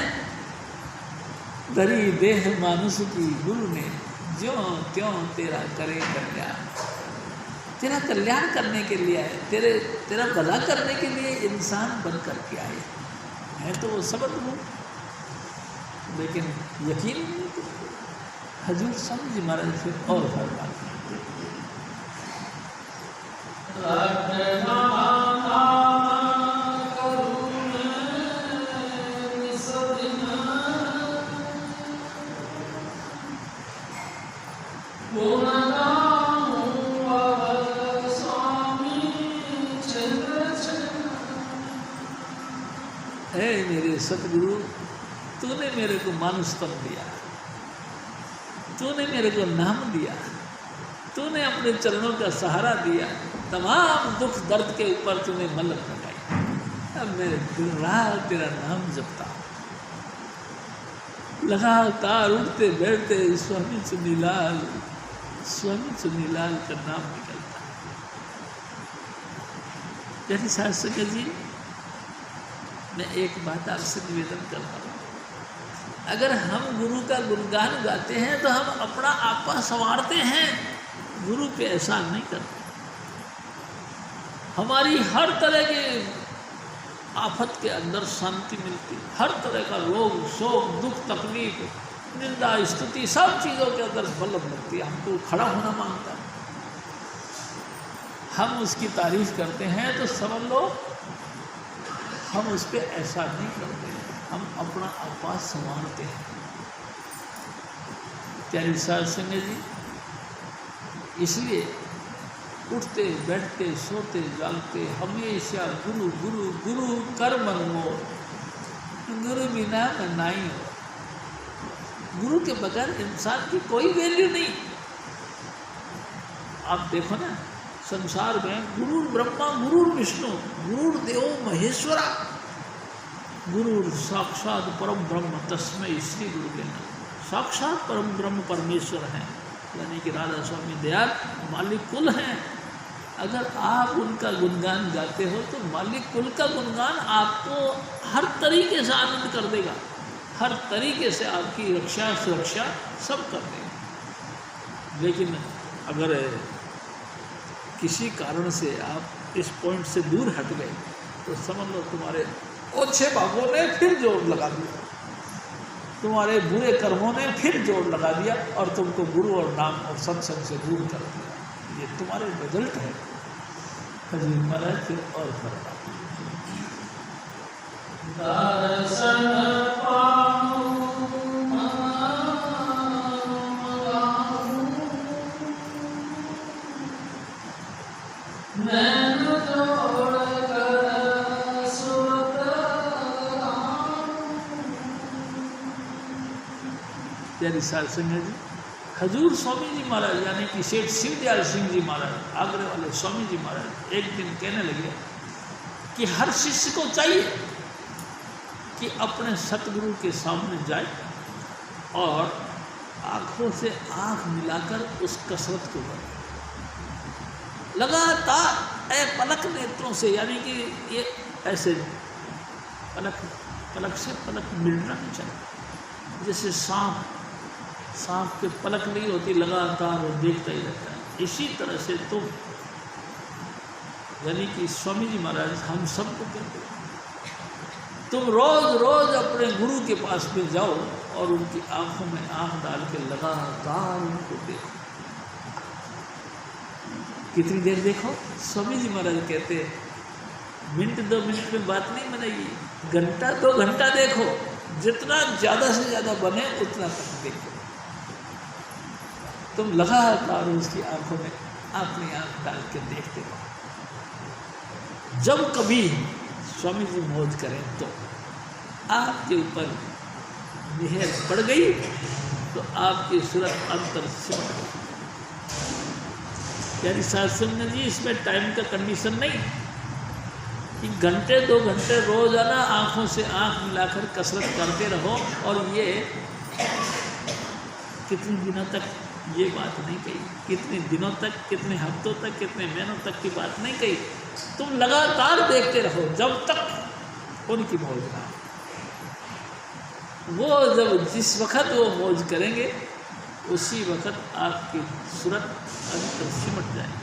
धरी देह मानुष की गुरु ने, ज्यों त्यों तेरा करे कल्याण। तेरा कल्याण करने के लिए आए, तेरा भला करने के लिए इंसान बन करके आए हैं। तो वो सबक हूँ, लेकिन यकीन नहीं। हजूर स्वामी जी महाराज फिर और फरमान है, मेरे सतगुरु, तूने मेरे को मानुष तन दिया, तूने मेरे को नाम दिया, तूने अपने चरणों का सहारा दिया, तमाम दुख दर्द के ऊपर तूने मलक लगाई। अब मेरे दिन रात तेरा नाम जपता, लगातार उठते बैठते स्वामी चुनीलाल, स्वामी चुनीलाल का नाम निकलता। जैसे साध संगत जी, मैं एक बात आपसे निवेदन करता हूँ, अगर हम गुरु का गुणगान गाते हैं तो हम अपना आपा संवारते हैं, गुरु पे एहसान नहीं करते। हमारी हर तरह के आफत के अंदर शांति मिलती, हर तरह का रोग शोक दुख तकलीफ निंदा स्तुति सब चीज़ों के अंदर बल्लभ लगती है। हमको खड़ा होना मांगता है, हम उसकी तारीफ करते हैं तो समझ लो हम उस पर एहसान नहीं करते, हम अपना आवाज संभालते हैं। प्यारी साध संगत जी, इसलिए उठते बैठते सोते जागते हमेशा गुरु गुरु गुरु कर मन मोर, गुरु बिना मैं नहीं हो। गुरु के बगैर इंसान की कोई वैल्यू नहीं। आप देखो ना, संसार में गुरु ब्रह्मा गुरु विष्णु गुरु देवो महेश्वरा, गुरु साक्षात परम ब्रह्म तस्मै श्री गुरु के नाम। साक्षात परम ब्रह्म परमेश्वर हैं, यानी कि राधा स्वामी दयाल मालिक कुल हैं। अगर आप उनका गुणगान गाते हो तो मालिक कुल का गुणगान आपको हर तरीके से आनंद कर देगा, हर तरीके से आपकी रक्षा सुरक्षा सब कर देगा। लेकिन अगर किसी कारण से आप इस पॉइंट से दूर हट गए तो समझ लो तुम्हारे ओछे भागों ने फिर जोर लगा दिया, तुम्हारे बुरे कर्मों ने फिर जोर लगा दिया और तुमको गुरु और नाम और सत्संग से दूर कर दिया। ये तुम्हारे रिजल्ट है। हजूर महाराज फिर और फरमा, प्यारी साध संगत जी, हजूर स्वामी जी महाराज यानी कि सेठ शिवदयाल सिंह जी महाराज, आगरे वाले स्वामी जी महाराज एक दिन कहने लगे कि हर शिष्य को चाहिए कि अपने सतगुरु के सामने जाए और आँखों से आँख मिलाकर उस कसरत को करे लगातार पलक नेत्रों से, यानी कि ये ऐसे पलक से पलक मिलना नहीं चाहिए। जैसे सांप के पलक नहीं होती, लगातार वो देखता ही रहता है। इसी तरह से तुम, यानी कि स्वामी जी महाराज हम सबको कहते हैं, तुम रोज रोज अपने गुरु के पास में जाओ और उनकी आंखों में आंख डाल के लगातार उनको देखो। कितनी देर देखो? स्वामी जी महाराज कहते हैं मिनट 2 मिनट में बात नहीं बनेगी, घंटा 2 घंटा देखो, जितना ज़्यादा से ज़्यादा बने उतना तक देखो। तुम लगातार उसकी आंखों में अपनी आंख डाल के देखते रहो। जब कभी स्वामी जी मौज करें तो आपके ऊपर मेहर पड़ गई तो आपकी सूरत अंतर सिमट गई। यानी साध संगत जी, इसमें टाइम का कंडीशन नहीं कि घंटे 2 घंटे रोजाना आंखों से आंख मिलाकर कसरत करते रहो। और ये कितने दिनों तक, ये बात नहीं कही, कितने दिनों तक, कितने हफ्तों तक, कितने महीनों तक की बात नहीं कही। तुम लगातार देखते रहो जब तक उनकी मौज ना हो। वो जब जिस वक्त वो मौज करेंगे उसी वक्त आपकी सूरत अंतर सिमट जाएगी।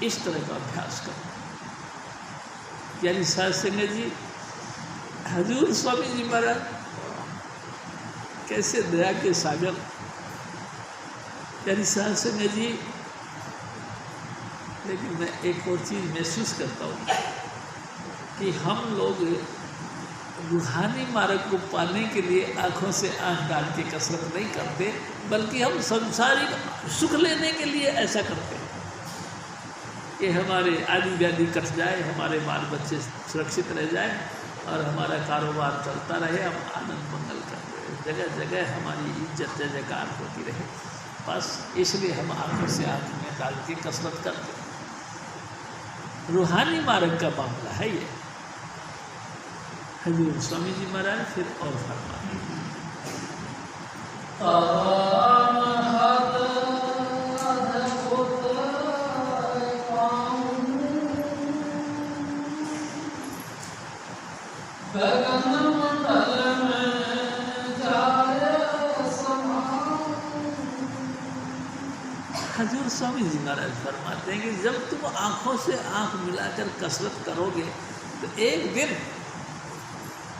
इस तरह का अभ्यास करो। यानी साध संगत जी, हजूर स्वामी जी महाराज कैसे दया के सागर। यानी साध संगत जी, लेकिन मैं एक और चीज़ महसूस करता हूँ कि हम लोग रूहानी मार्ग को पाने के लिए आँखों से आँख डाल के कसरत नहीं करते, बल्कि हम संसारिक सुख लेने के लिए ऐसा करते हैं कि हमारे आदि व्याधि कट जाए, हमारे बाल बच्चे सुरक्षित रह जाए और हमारा कारोबार चलता रहे, हम आनंद मंगल करते रहे, जगह जगह हमारी इज्जत जय जयकार होती रहे। बस इसलिए हम आँखों से आँख में डाल के कसरत करते हैं। रूहानी मार्ग का मामला है ये। हजूर स्वामी जी महाराज फिर और फरमाते हैं, हजूर स्वामी जी महाराज फरमाते हैं कि जब तुम आँखों से आँख मिलाकर कसरत करोगे तो एक दिन,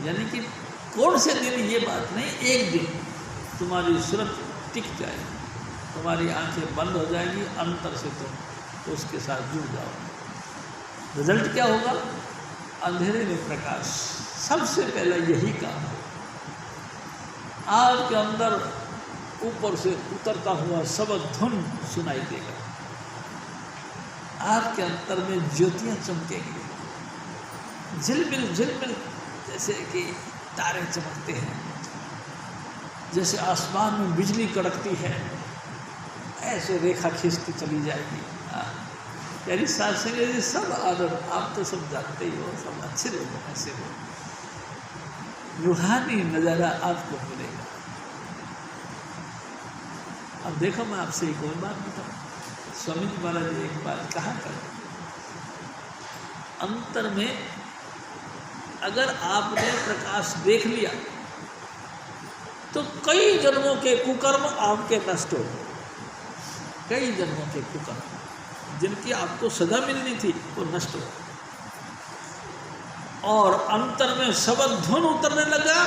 यानी कि कौन से दिन ये बात नहीं, एक दिन तुम्हारी सूरत टिक जाएगी, तुम्हारी आंखें बंद हो जाएगी, अंतर से तुम उसके साथ जुड़ जाओगे। रिजल्ट क्या होगा? अंधेरे में प्रकाश। सबसे पहला यही काम है। आपके अंदर ऊपर से उतरता हुआ शब्द धुन सुनाई देगा। आपके अंतर में ज्योतियाँ चमकेंगी, झिलमिल झिलमिल, जैसे कि तारे चमकते हैं, जैसे आसमान में बिजली कड़कती है, ऐसे रेखा खींचती चली जाएगी। यानी साथ संग जी सब आदर, आप तो सब जानते ही हो, सब अच्छे लोग हैं, ऐसे लोग, रूहानी नज़ारा आपको मिलेगा। अब देखो मैं आपसे एक और बात बताऊँ, स्वामी जी महाराज ने एक बात कहा कर, अंतर में अगर आपने प्रकाश देख लिया तो कई जन्मों के कुकर्म आपके नष्ट हो गए, कई जन्मों के कुकर्म जिनकी आपको सजा मिलनी थी वो नष्ट हो, और अंतर में शब्द धुन उतरने लगा,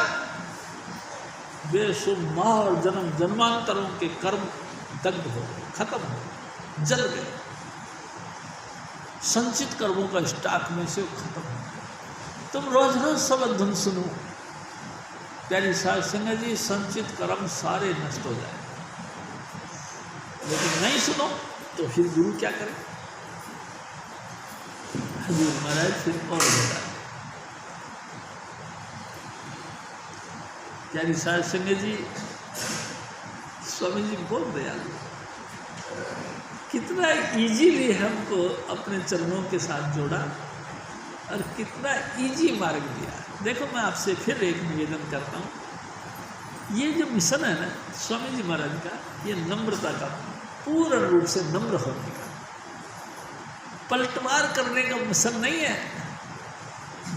बेशुमार जन्म जन्मांतरों के कर्म दग्ध हो गए, खत्म हो गए, जल गए, संचित कर्मों का स्टॉक में से खत्म हो गया। तुम रोज रोज शब्द धुन सुनो, प्यारी साध संगत जी, संचित कर्म सारे नष्ट हो जाए, लेकिन नहीं सुनो तो फिर गुरु क्या करे? हजूर महाराज फिर और बताए, प्यारी साध संगत जी, स्वामी जी बहुत दयालु, कितना इजीली हमको अपने चरणों के साथ जोड़ा और कितना इजी मार्ग दिया। देखो मैं आपसे फिर एक निवेदन करता हूँ, ये जो मिशन है ना स्वामी जी महाराज का, ये नम्रता का, पूर्ण रूप से नम्र होने का, पलटवार करने का मिशन नहीं है,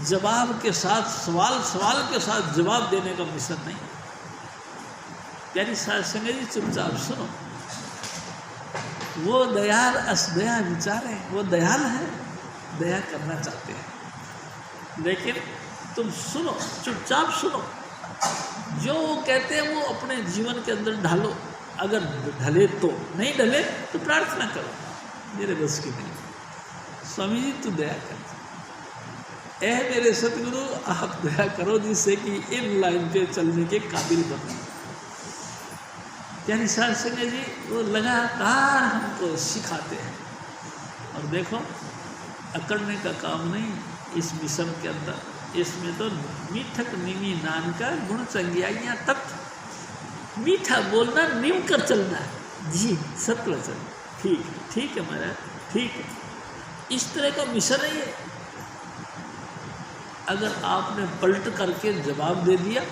जवाब के साथ सवाल के साथ जवाब देने का मिशन नहीं। प्यारी साध संगत जी चुपचाप सुनो, वो दयाल असदया विचार है, वो दयाल है, दया करना चाहते हैं, लेकिन तुम सुनो, चुपचाप सुनो, जो वो कहते हैं वो अपने जीवन के अंदर ढालो, अगर ढले तो, नहीं ढले तो प्रार्थना करो, मेरे बस की नहीं, स्वामी जी तू दया कर, ऐ मेरे सतगुरु आप दया करो जिससे कि इन लाइन पे चलने के काबिल बनो। यानी साध संगत जी वो लगातार हमको सिखाते हैं, और देखो अकड़ने का काम नहीं इस मिशन के अंदर, इसमें तो मीठक निमी नान का गुण चंगियाइयाँ तत्व, मीठा बोलना, निम कर चलना, जी सत्वचन, ठीक है महाराज, ठीक है, इस तरह का मिशन है ये। अगर आपने पलट करके जवाब दे दिया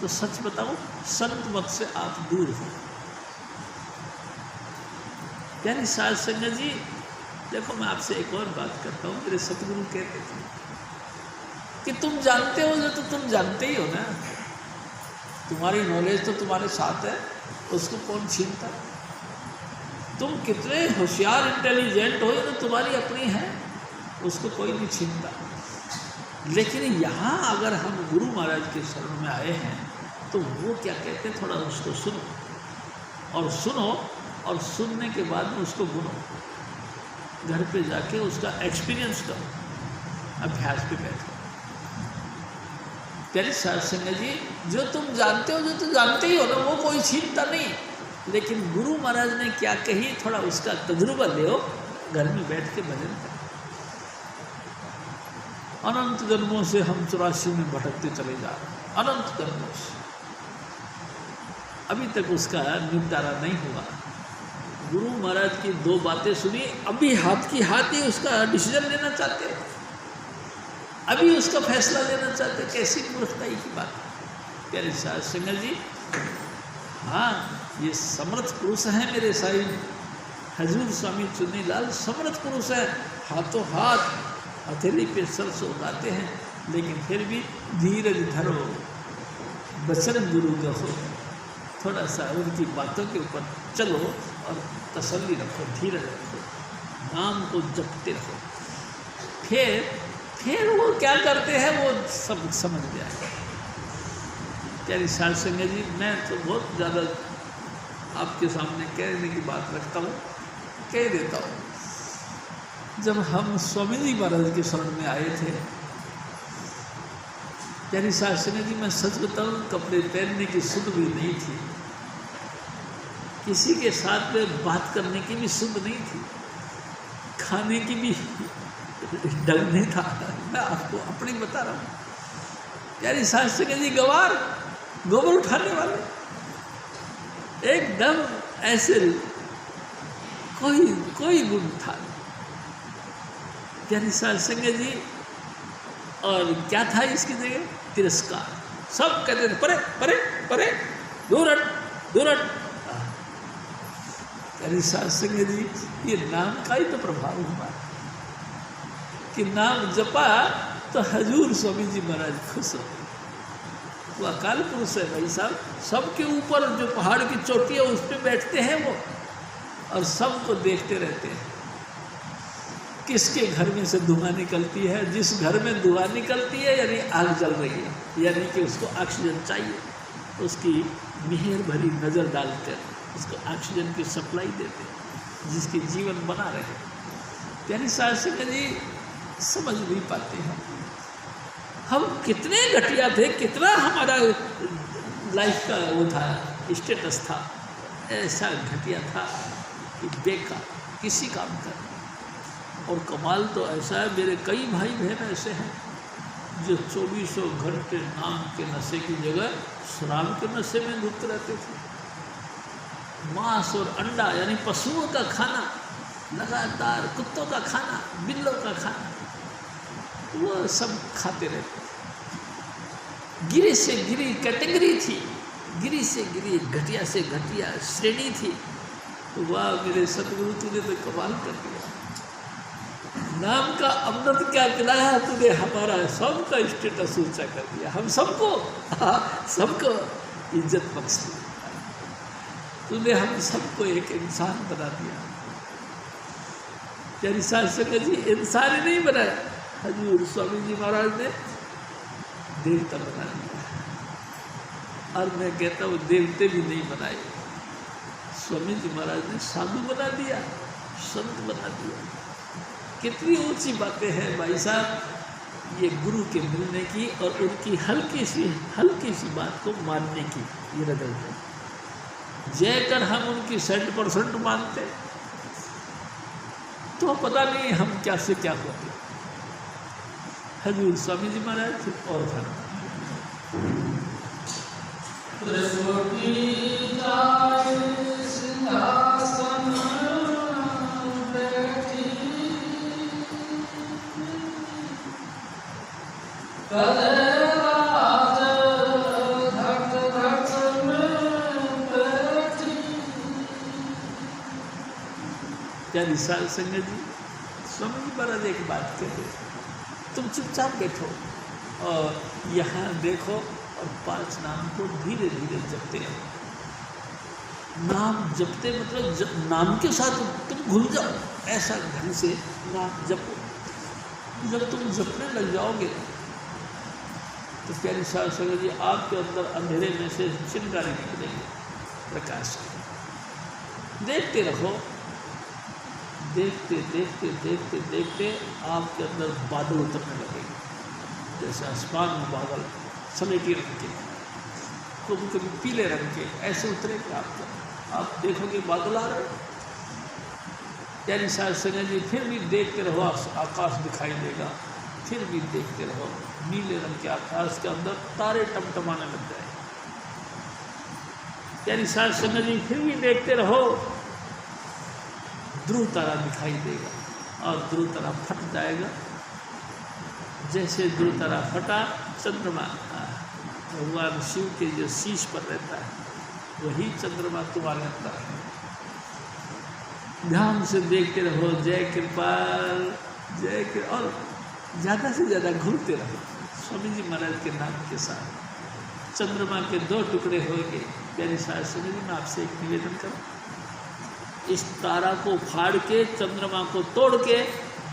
तो सच बताओ संत मत से आप दूर हो। यानी साध संगत जी देखो मैं आपसे एक और बात करता हूँ, मेरे सतगुरु कहते थे कि तुम जानते हो जो, तो तुम जानते ही हो ना, तुम्हारी नॉलेज तो तुम्हारे साथ है, उसको कौन छीनता? तुम कितने होशियार इंटेलिजेंट हो, ये तो तुम्हारी अपनी है, उसको कोई नहीं छीनता। लेकिन यहाँ अगर हम गुरु महाराज के शरण में आए हैं तो वो क्या कहते हैं, थोड़ा उसको सुनो, और सुनने के बाद में उसको गुनो, घर पे जाके उसका एक्सपीरियंस करो, अभ्यास पे बैठो। प्यारे साध संगत जी, जो तुम जानते हो, जो तुम जानते ही हो ना, वो कोई छीनता नहीं, लेकिन गुरु महाराज ने क्या कही, थोड़ा उसका तजुर्बा ले, घर में बैठ के भजन करो। अनंत जन्मों से हम 84 में भटकते चले जा रहे हैं, अनंत जन्मों से, अभी तक उसका निपटारा नहीं हुआ। गुरु महाराज की 2 बातें सुनी, अभी हाथ की हाथ ही उसका डिसीजन लेना चाहते हैं, अभी उसका फैसला लेना चाहते, कैसी मूर्खताई की बात। प्यारे साध संगत जी, हाँ ये समर्थ पुरुष हैं मेरे साईं हजूर स्वामी चुन्नीलाल, समर्थ पुरुष है, हाथों हाथ हथेली पे सरसों उगाते हैं, लेकिन फिर भी धीरज धरो, बचन गुरु कहो, थोड़ा सा उनकी बातों के ऊपर चलो और तसल्ली रखो, धीरज रखो, नाम को जपते रहो। फिर वो क्या करते हैं वो सब समझ में आएगा। प्यारी साध संगत जी, मैं तो बहुत ज़्यादा आपके सामने कहने की बात रखता हूँ, कह देता हूँ। जब हम स्वामी जी महाराज के शरण में आए थे, प्यारी साध संगत जी, मैं सच बताऊँ, कपड़े पहनने की सुध भी नहीं थी, किसी के साथ में बात करने की भी सुध नहीं थी, उठाने की भी ढंग नहीं था। मैं आपको अपनी बता रहा हूँ। यानी शास्त्री जी गवार, गोबर उठाने वाले एकदम ऐसे कोई गुण था यानी शास्त्री जी। और क्या था इसकी जगह? तिरस्कार। सब कहते थे परे परे परे, दूर हट दूर हट। यानी शास्त्री जी ये नाम का ही तो प्रभाव हुआ कि नाम जपा तो हजूर स्वामी जी महाराज खुश हो। वो अकाल पुरुष है भाई साहब। सबके ऊपर जो पहाड़ की चोटी है उस पर बैठते हैं वो, और सबको देखते रहते हैं किसके घर में से धुआं निकलती है। जिस घर में धुआं निकलती है यानी आग जल रही है, यानी कि उसको ऑक्सीजन चाहिए, उसकी मेहर भरी नज़र डालकर उसको ऑक्सीजन की सप्लाई देते हैं जिसकी जीवन बना रहे। यानी शास्त्री जी समझ नहीं पाते हैं हम कितने घटिया थे, कितना हमारा लाइफ का वो था, स्टेटस था, ऐसा घटिया था कि बेकार किसी काम का। और कमाल तो ऐसा है, मेरे कई भाई बहन ऐसे हैं जो 24 घंटे नाम के नशे की जगह शराब के नशे में डूबते रहते थे। मांस और अंडा यानी पशुओं का खाना लगातार, कुत्तों का खाना, बिल्लों का खाना, वो सब खाते रहते। गिरी से गिरी कैटेगरी थी, गिरी से गिरी घटिया से घटिया श्रेणी थी। तो वाह मेरे सतगुरु, तूने तो कमाल कर दिया। नाम का अमृत क्या पिलाया तूने, हमारा सबका स्टेटस ऊंचा कर दिया, हम सबको इज्जत बख्श दी तूने, हम सबको एक इंसान बना दिया। यानी शास्त्री जी इंसान ही नहीं बनाया, हजूर स्वामी जी महाराज ने देवता बना दिया। और मैं कहता हूँ देवते भी नहीं बनाए, स्वामी जी महाराज ने साधु बना दिया, संत बना दिया। कितनी ऊंची बातें हैं भाई साहब ये गुरु के मिलने की और उनकी हल्की सी बात को मानने की। ये नजर है जयकर हम उनकी 100% मानते तो पता नहीं हम क्या से क्या होते। हजूर स्वामी जी महाराज और था क्या विशाल संगत जी। स्वामी जी महाराज एक बात कहते, तुम चुपचाप बैठो और यहाँ देखो और 5 नाम को धीरे धीरे जपते हैं। नाम जपते मतलब नाम के साथ तुम घुल जाओ, ऐसा ढंग से नाम जपो। जब तुम जपने लग जाओगे तो प्यारी साहब संगत जी आपके अंदर अंधेरे में से चिंगारी निकलेगी, प्रकाश। देखते रहो, देखते देखते देखते देखते आपके अंदर बादल उतरने लगेंगे, जैसे आसमान में बादल सलेटी रंग के, कभी कभी पीले रंग के ऐसे उतरेंगे आपके। आप देखोगे बादल आ रहे। यानी शायद संजय जी फिर भी देखते रहो, आकाश दिखाई देगा, फिर भी देखते रहो, नीले रंग के आकाश के अंदर तारे टमटमाने लग जाए। यानी शायद संजय जी फिर भी देखते रहो, ध्रुव तारा दिखाई देगा और ध्रुव तारा फट जाएगा। जैसे ध्रुव तारा फटा, चंद्रमा भगवान शिव के जो शीश पर रहता है वही चंद्रमा तुम्हारे अंदर है। ध्यान से देखते रहो, जय कृपाल जय कृपा, और ज़्यादा से ज़्यादा घूमते रहो स्वामी जी महाराज के नाम के साथ। चंद्रमा के 2 टुकड़े होंगे। यानी शायद स्वामी जी मैं आपसे एक निवेदन करूँ, इस तारा को फाड़ के चंद्रमा को तोड़ के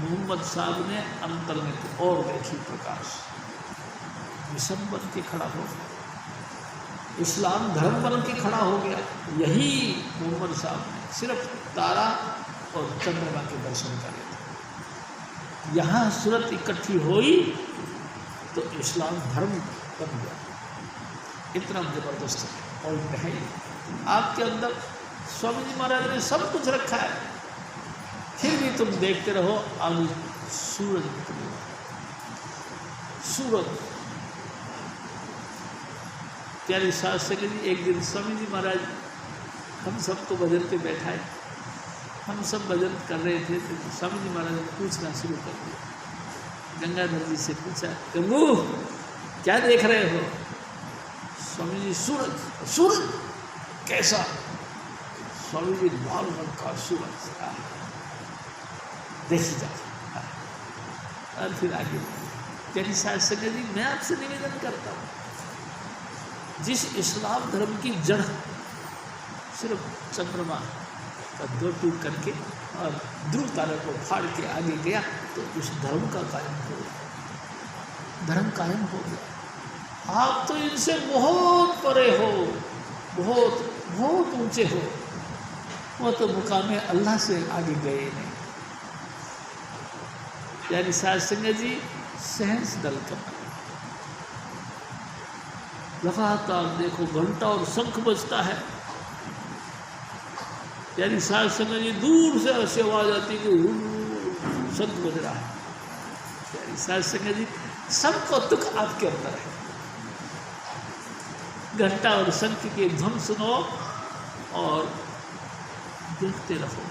मोहम्मद साहब ने अंतर में और देखी प्रकाश, मिशन बन के खड़ा हो गया, इस्लाम धर्म बन के खड़ा हो गया। यही मोहम्मद साहब ने सिर्फ तारा और चंद्रमा के दर्शन करे थे। यहाँ सूरत इकट्ठी हुई तो इस्लाम धर्म बन गया। इतना जबरदस्त और है आपके अंदर। स्वामी जी महाराज ने सब कुछ रखा है, फिर भी तुम देखते रहो, आगे सूरज निकलेगा। सूरज प्यारी सास से जी, एक दिन स्वामी जी महाराज हम सबको भजन पे बैठाए, हम सब भजन कर रहे थे, तो स्वामी जी महाराज ने पूछना शुरू कर दिया। गंगाधर जी से पूछा, गंगू क्या देख रहे हो? स्वामी जी, सूरज। सूरज कैसा? स्वामी जी, लाल रंग का सूरज। देखी जा। और फिर आगे प्यारी सास संगत जी, मैं आपसे निवेदन करता हूँ, जिस इस्लाम धर्म की जड़ सिर्फ चंद्रमा का 2 टूट करके और ध्रुव तारे को फाड़ के आगे गया, तो उस धर्म का कायम हो गया, धर्म कायम हो गया। आप तो इनसे बहुत परे हो, बहुत बहुत ऊंचे हो, वो तो मुकामे अल्लाह से आगे गए नहीं। यानी साध संगत जी, सहस दल कमल, लगातार देखो घंटा और शंख बजता है। यानी साध संगत जी, दूर से ऐसी आवाज आती कि शंख बज रहा है। यानी साध संगत जी, सबको दुख आपके अंदर है। घंटा और शंख के ध्वनि सुनो और देखते रहो।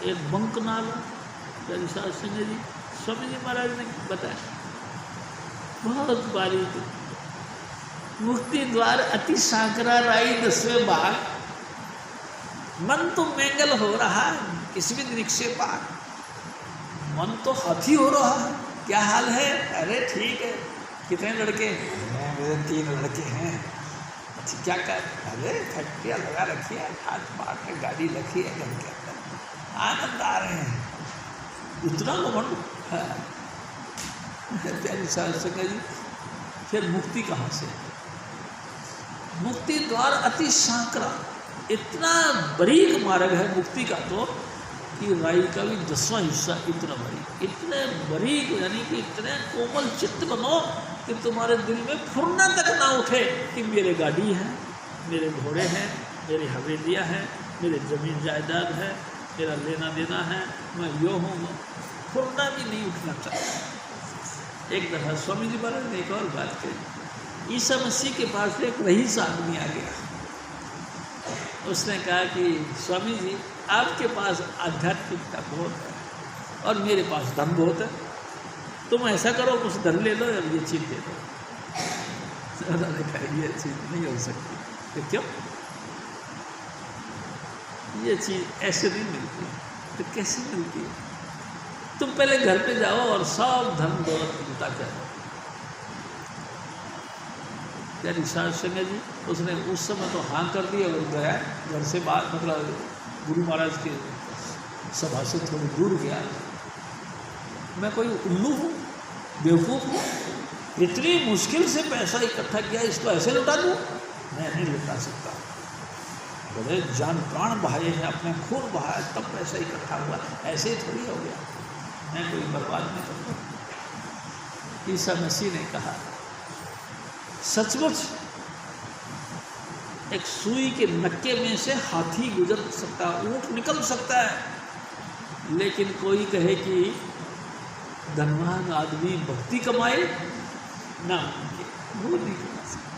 एक बंक नाला, यानी साध संगत जी, स्वामी जी महाराज ने बताया, बहुत बारीक, मुक्ति द्वार अति सांकरा राई 10वें बाग, मन तो मैंगल हो रहा है किसी भी रिक्शे पार, मन तो हाथी हो रहा है। क्या हाल है? अरे ठीक है। कितने लड़के हैं? मेरे 3 लड़के हैं। अच्छा क्या कर? अरे फैक्ट्रियाँ लगा रखी है, हाथ पार में गाड़ी रखी है घर के अंदर, आनंद आ रहे हैं। इतना घमंड है। प्यारी साध संगत जी, फिर मुक्ति कहाँ से? मुक्ति द्वार अति सांकरा, इतना बारीक मार्ग है मुक्ति का, तो कि राई का भी 10वां हिस्सा इतना बारीक, इतने बारीक, यानी कि इतने कोमल चित्त बनो कि तुम्हारे दिल में फुरना तक ना उठे कि मेरे गाड़ी है, मेरे घोड़े हैं, मेरी हवेलियाँ हैं, मेरे जमीन जायदाद है, मेरा लेना देना है, मैं यो हूँ, फुरना भी नहीं उठना चाहता। एक दफ़ा स्वामी जी महाराज ने एक और बात कही। ईसा मसीह के पास एक रईस आदमी आ गया। उसने कहा कि स्वामी जी, आपके पास आध्यात्मिकता बहुत है और मेरे पास धन बहुत है, तुम ऐसा करो कुछ धन ले लो और ये चीज़ दे दो। उन्होंने कहा ये चीज़ नहीं हो सकती। तो क्यों? ये चीज़ ऐसे नहीं मिलती। तो कैसे मिलती है? तुम पहले घर पे जाओ और सब धन दौलत जुटा करो। यानी साध संगत जी, उसने उस समय तो हाँ कर दिया और गया घर से बाहर, मतलब गुरु महाराज के सभा से थोड़ी दूर गया। मैं कोई उल्लू हूँ, बेवकूफ़ हूँ? इतनी मुश्किल से पैसा इकट्ठा किया, इसको ऐसे लुटा दूँ? मैं नहीं लुटा सकता। बड़े जान प्राण बहाए हैं, अपने खून बहाया तब पैसा इकट्ठा हुआ, ऐसे ही थोड़ी हो गया। मैं कोई बर्बाद नहीं करता। ईसा मसीह ने कहा, सचमुच एक सुई के नक्के में से हाथी गुजर सकता, ऊंट निकल सकता है, लेकिन कोई कहे कि धनवान आदमी भक्ति कमाए ना, वो नहीं कमा सकता।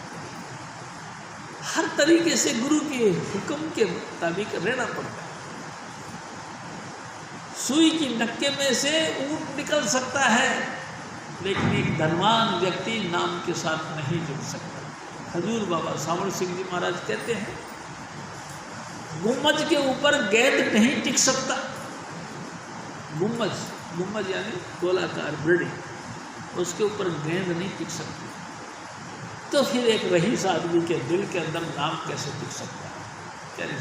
हर तरीके से गुरु के हुक्म के मुताबिक रहना पड़ता है। सुई की नक्के में से ऊंट निकल सकता है, लेकिन एक धनवान व्यक्ति नाम के साथ नहीं जुड़ सकता। हजूर बाबा सावर सिंह जी महाराज कहते हैं, गुम्मज के ऊपर गेंद नहीं टिक सकता। गुम्मज यानी गोलाकार बिल्डिंग, उसके ऊपर गेंद नहीं टिक सकती। तो फिर एक रईस आदमी के दिल के अंदर नाम कैसे टिक सकता है? यानी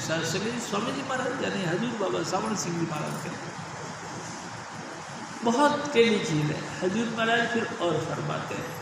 स्वामी जी महाराज यानी हजूर बाबा सावर सिंह जी महाराज कहते हैं, बहुत टेढ़ी चीज़ है। हजूर महाराज फिर और फरमाते हैं,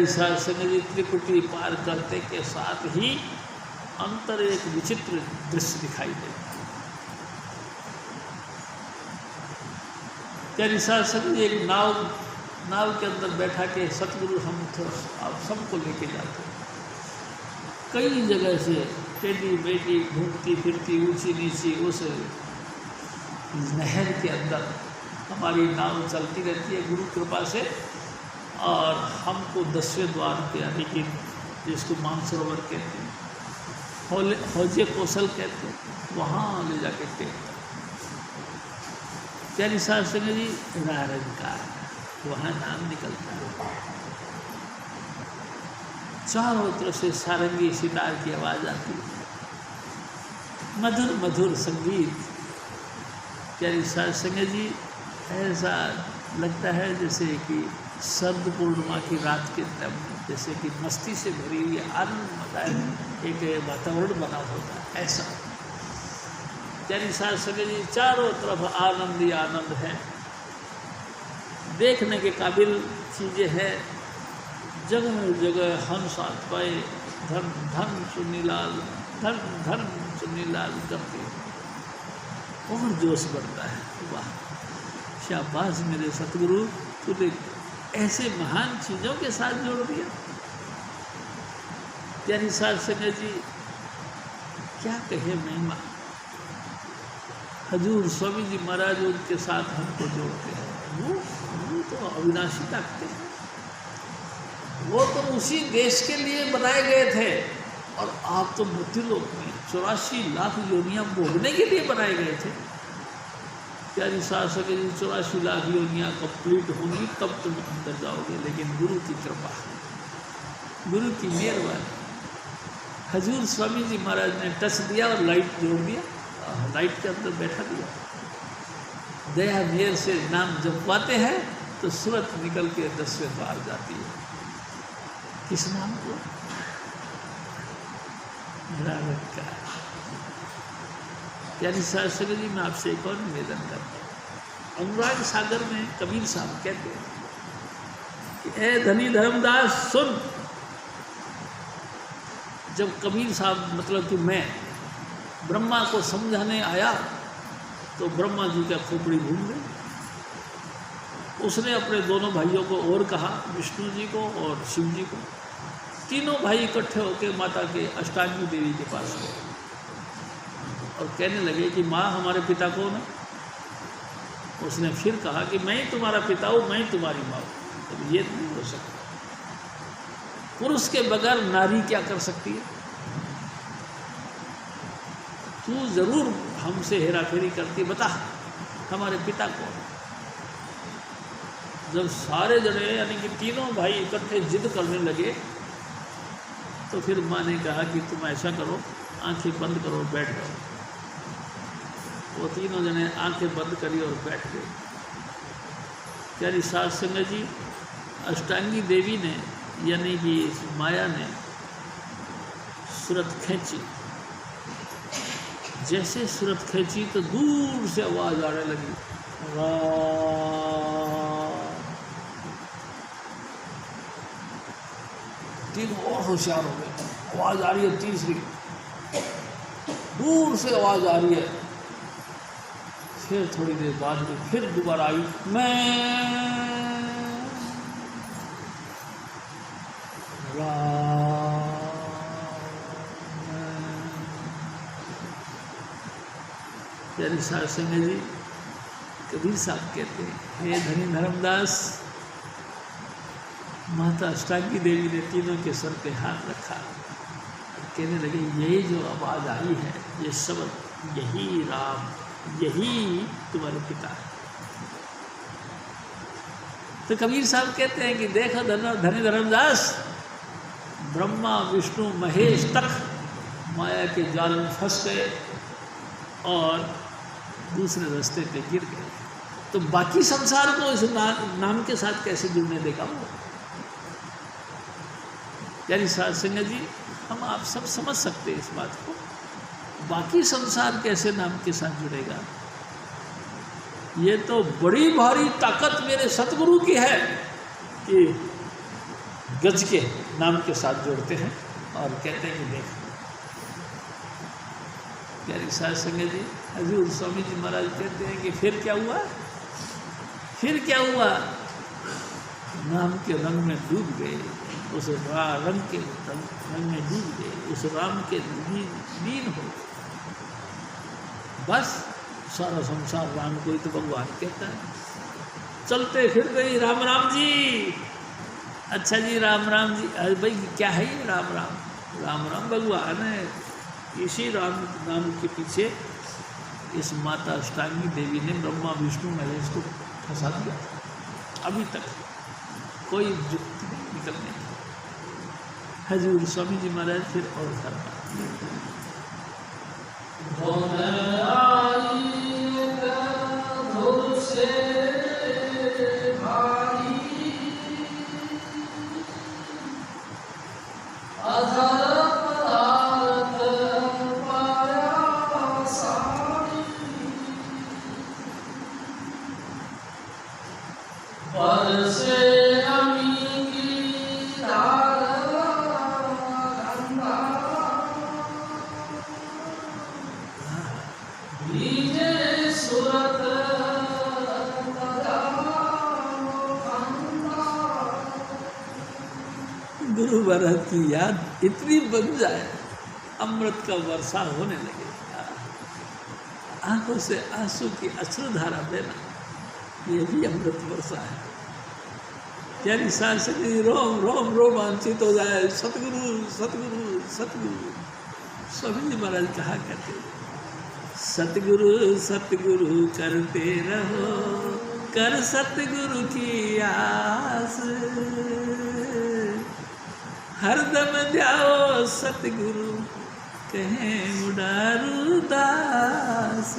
प्यारी साध संगत जी त्रिकुटी पार करते के साथ ही अंतर एक विचित्र दृश्य दिखाई देता है। प्यारी साध संगत जी एक नाव के अंदर बैठा के सतगुरु हम आप सबको लेके जाते हैं। कई जगह से टेढ़ी बेटी घूमती फिरती ऊंची नीची उस नहर के अंदर हमारी नाव चलती रहती है गुरु कृपा से, और हमको 10वें द्वार पे यानी कि जिसको मानसरोवर कहते हैं, हौजे कौशल कहते हैं, वहाँ ले जाके टेकते। प्यारी साध संगत जी रंग का वहाँ नाम निकलता है, चारों तरफ से सारंगी सितार की आवाज़ आती है, मधुर मधुर संगीत। प्यारी साध संगत जी ऐसा लगता है जैसे कि शरद पूर्णिमा की रात के तब जैसे कि मस्ती से भरी हुई आनंदमय एक वातावरण बना होता है, ऐसा। प्यारी साध संगत जी चारों तरफ आनंद ही आनंद है, देखने के काबिल चीज़ें हैं, जगह जगह हंस पाए धन धन चुन्नीलाल धन धन चुन्नीलाल करके और जोश बढ़ता है। वाह शाबाश मेरे सतगुरु, तूने ऐसे महान चीज़ों के साथ जोड़ दिया। प्यारी साध संगत जी क्या कहे महिमा, हजूर स्वामी जी महाराज उनके साथ हमको जोड़ते हैं। वो तो अविनाशी ताकते हैं, वो तो उसी देश के लिए बनाए गए थे, और आप तो मृत्युलोक में 84 लाख योनियां भोगने के लिए बनाए गए थे। प्यारी साध संगत जी 84 लाख योनियां कंप्लीट होंगी तब तुम अंदर जाओगे, लेकिन गुरु की कृपा, गुरु की मेहरबानी, हजूर स्वामी जी महाराज ने टच दिया और लाइट जोड़ दिया, लाइट के अंदर बैठा दिया। दया मेहर से नाम जपवाते हैं तो सूरत निकल के 10वें द्वार जाती है। किस नाम को? रावत का। प्यारी साध संगत जी मैं आपसे एक और निवेदन करता हूँ। अनुराग सागर में कबीर साहब कहते हैं कि ए धनी धर्मदास सुन। जब कबीर साहब मतलब कि मैं ब्रह्मा को समझाने आया तो ब्रह्मा जी का खोपड़ी घूम गई। उसने अपने दोनों भाइयों को और कहा, विष्णु जी को और शिव जी को। तीनों भाई इकट्ठे होकर माता के अष्टांगी देवी के पास गए और कहने लगे कि माँ हमारे पिता कौन है? उसने फिर कहा कि मैं ही तुम्हारा पिता हूँ, मैं ही तुम्हारी माँ हूँ। तो ये नहीं हो सकता, पुरुष के बगैर नारी क्या कर सकती है? तू जरूर हमसे हेराफेरी करती, बता हमारे पिता कौन? जब सारे जने यानी कि तीनों भाई इकट्ठे जिद करने लगे तो फिर माँ ने कहा कि तुम ऐसा करो, आंखें बंद करो, बैठ जाओ। वो तीनों जने आंखें बंद करी और बैठ गए। प्यारी साध संगत जी अष्टांगी देवी ने यानी कि माया ने सूरत खींची। जैसे सूरत खींची तो दूर से आवाज़ आने लगी, तीन और होशियार हो गए। आवाज़ आ रही है तीसरी, दूर से आवाज़ आ रही है। फिर थोड़ी देर बाद में फिर दोबारा आई, मैं प्यारी साध संगत जी कबीर साहब कहते हैं, हे धनी धर्मदास, माता अष्टांगी देवी ने तीनों के सर पे हाथ रखा और कहने लगे, यही जो आवाज़ आई है ये शब्द, यही राम, यही तुम्हारे पिता है। तो कबीर साहब कहते हैं कि देखो धनी धर्मदास, ब्रह्मा विष्णु महेश तक माया के जाल में फंस गए और दूसरे रास्ते पे गिर गए, तो बाकी संसार को इस नाम के साथ कैसे जुड़ने देगा वो? यानी साध संगत जी हम आप सब समझ सकते हैं इस बात को, बाकी संसार कैसे नाम के साथ जुड़ेगा? ये तो बड़ी भारी ताकत मेरे सतगुरु की है कि गज के नाम के साथ जोड़ते हैं और कहते हैं कि देख प्यारी साध संगत जी, हजूर स्वामी जी महाराज कहते हैं कि फिर क्या हुआ, फिर क्या हुआ, नाम के रंग में डूब गए, उस रंग के रंग में डूब गए, उस राम के लीन हो गए। बस सारा संसार राम को ही तो भगवान कहता है। चलते फिरते ही राम राम जी, अच्छा जी राम राम जी, अरे भाई क्या है ये राम राम, राम राम भगवान है। इसी राम नाम के पीछे इस माता अष्टांगी देवी ने ब्रह्मा विष्णु महेश को फंसा दिया। अभी तक कोई युक्ति नहीं निकलने की। हजूर स्वामी जी महाराज फिर और फरमा गुरु महाराज की याद इतनी बन जाए, अमृत का वर्षा होने लगे, आंखों से आंसू की अश्रुधारा देना, ये भी अमृत वर्षा है। यानी सांसदी रोम रोम रोमांचित हो जाए, सतगुरु सतगुरु सतगुरु। स्वामी जी महाराज कहा करते, सतगुरु सतगुरु करते रहो, कर सतगुरु की आस, हरदम जाओ सतगुरु कहें उडारू दास।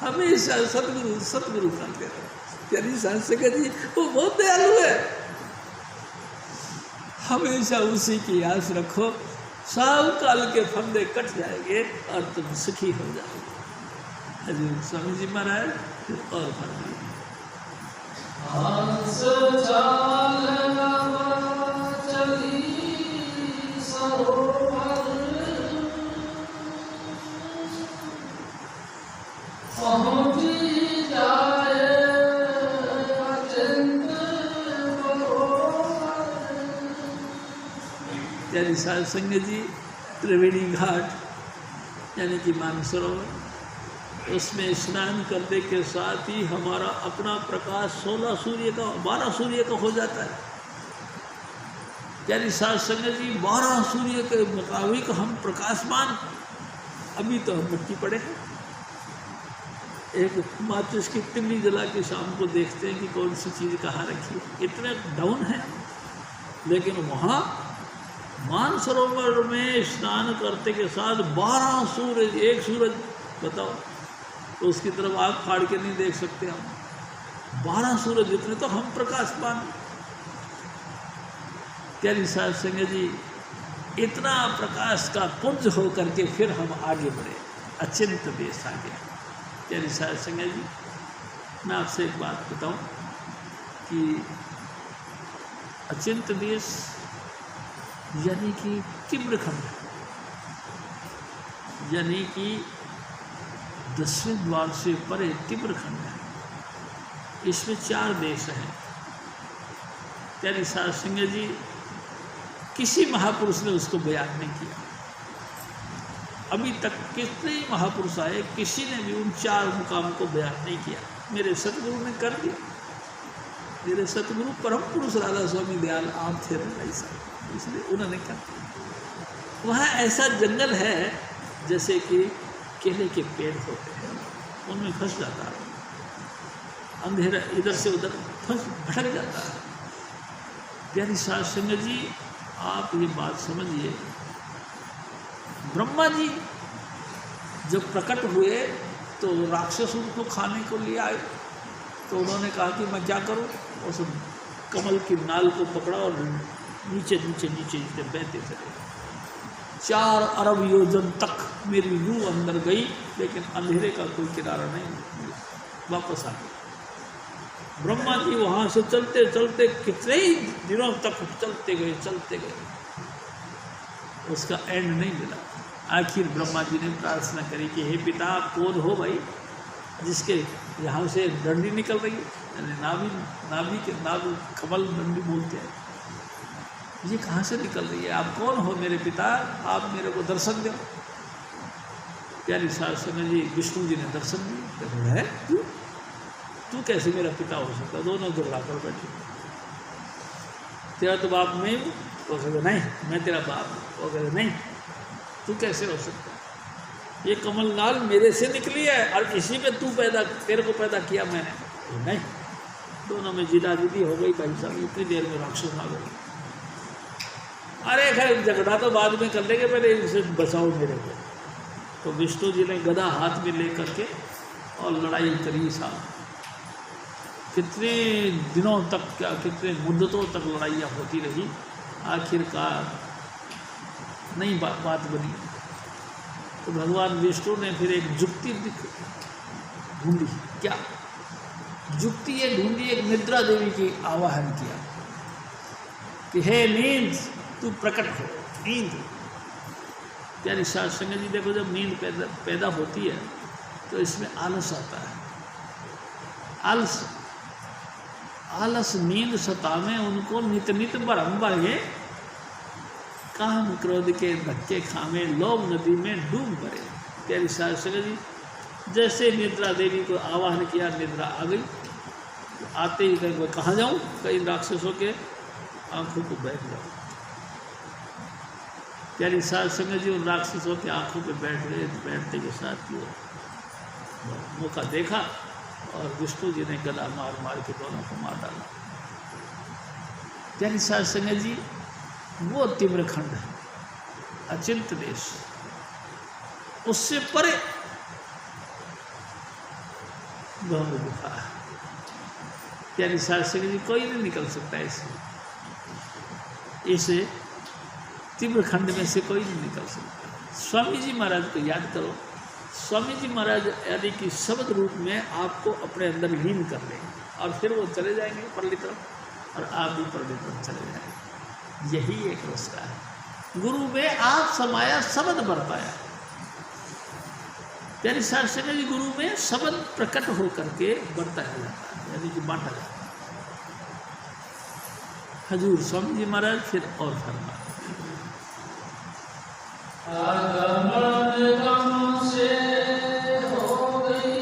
हमेशा सतगुरु सतगुरु करते रहो। यानी सांसद जी वो बहुत दयालु है, हमेशा उसी की आस रखो, साल काल के फंदे कट जाएंगे और तुम सुखी हो जाओगे। हजूर स्वामी जी महाराज और फरमाइए, यानी साध संगत जी त्रिवेणी घाट यानी कि मानसरोवर, उसमें स्नान करने के साथ ही हमारा अपना प्रकाश 16 सूर्य का 12 सूर्य का हो जाता है। यानी साध संगत जी 12 सूर्य के मुताबिक हम प्रकाशमान, अभी तो हम मिट्टी पड़े हैं। एक माचिस की तिल्ली जला के शाम को देखते हैं कि कौन सी चीज़ कहाँ रखी है, इतने डाउन है। लेकिन वहाँ मानसरोवर में स्नान करते के साथ 12 सूरज, एक सूरज बताओ तो उसकी तरफ आँख फाड़ के नहीं देख सकते हम, 12 सूरज जितने तो हम प्रकाशमान। यानी साध संगत जी इतना प्रकाश का पुंज हो करके फिर हम आगे बढ़े, अचिंत देश आ गया। यानी साध संगत जी मैं आपसे एक बात बताऊं कि अचिंत देश यानी कि तिम्रखंड, यानी कि 10वें द्वार से परे तिम्रखंड है। इसमें 4 देश हैं। यानी साध संगत जी किसी महापुरुष ने उसको बयान नहीं किया। अभी तक कितने ही महापुरुष आए, किसी ने भी उन 4 मुकाम को बयान नहीं किया। मेरे सतगुरु ने कर दिया। मेरे सतगुरु परम पुरुष राधा स्वामी दयाल आप थे भाई साहब, इसलिए उन्होंने कर दिया। वहाँ ऐसा जंगल है जैसे कि केले के पेड़ होते हैं, उनमें फंस जाता है, अंधेरा इधर से उधर भटक जाता है। प्यारी साध संगत जी आप ये बात समझिए, ब्रह्मा जी जब प्रकट हुए तो राक्षस उनको खाने को ले आए, तो उन्होंने कहा कि मैं क्या करूं, उस कमल की नाल को पकड़ा और नीचे नीचे नीचे नीचे बहते चले। 4 अरब योजन तक मेरी रूह अंदर गई, लेकिन अंधेरे का कोई किनारा नहीं, वापस आ गई। ब्रह्मा जी वहाँ से चलते चलते कितने ही दिनों तक चलते गए, उसका एंड नहीं मिला। आखिर ब्रह्मा जी ने प्रार्थना करी कि हे पिता, आप कौन हो भाई जिसके यहाँ से डंडी निकल रही है, यानी नाभि कमल डंडी बोलते हैं, ये कहाँ से निकल रही है? आप कौन हो मेरे पिता, आप मेरे को दर्शन दो। प्यारी सास में जी विष्णु जी ने दर्शन दिए। है तू कैसे मेरा पिता हो सकता? दोनों दुर्ला कर बैठे। तेरा तो बाप मैं हूँ। वो कहते नहीं, मैं तेरा बाप हूँ। वो कहते नहीं, तू कैसे हो सकता? ये कमलनाल मेरे से निकली है और इसी में तेरे को पैदा किया मैंने। नहीं, दोनों में जिदा-जिदी हो गई भाई साहब। इतनी देर में राक्षस आ गए। अरे खैर झगड़ा तो बाद में कर लेंगे, पहले इनसे बचाओ मेरे को। तो विष्णु जी ने गदा हाथ में लेकर के और लड़ाई करी साहब। कितने दिनों तक, क्या कितने मुद्दतों तक लड़ाइयाँ होती रही। आखिरकार नई बात बनी। तो भगवान विष्णु ने फिर एक जुक्ति ढूंढी। क्या जुक्ति ये ढूंढी? एक निद्रा देवी की आवाहन किया कि हे नींद, तू प्रकट हो। नींद, प्यारी साध संगत जी देखो, जब नींद पैदा होती है तो इसमें आलस आता है। आलस नींद सतावे उनको, नित नित भरम बढ़े, काम क्रोध के धक्के खामे, लोभ नदी में डूब पड़े। प्यारी साध संगत जी, जैसे निद्रा देवी को आवाहन किया, निद्रा आ गई। तो आते ही कहीं कहाँ जाऊँ, कई राक्षसों के आंखों को बैठ जाओ। प्यारी साध संगत जी उन राक्षसों की आंखों पे बैठ गए। बैठने के साथ ही मौका देखा और विष्णु जी ने गदा मार मार के दोनों को मार डाला। प्यारी साध संगत जी, वो तिम्रखंड है, अचिंत देश, उससे परे भौम गुफा है। प्यारी साध संगत जी, कोई नहीं निकल सकता इसे तिम्रखंड में से कोई नहीं निकल सकता। स्वामी जी महाराज को याद करो। स्वामी जी महाराज यानी कि शब्द रूप में आपको अपने अंदर लीन कर लेंगे और फिर वो चले जाएंगे परली तरफ और आप भी परली तरफ चले जाएंगे। यही एक रास्ता है। गुरु में आप समाया, शब्द बरताया। प्यारी साध संगत जी, गुरु में शब्द प्रकट होकर के बरताया जाता है, यानी कि बांटा जाता है। हजूर स्वामी जी महाराज फिर और फरमा, से हो गई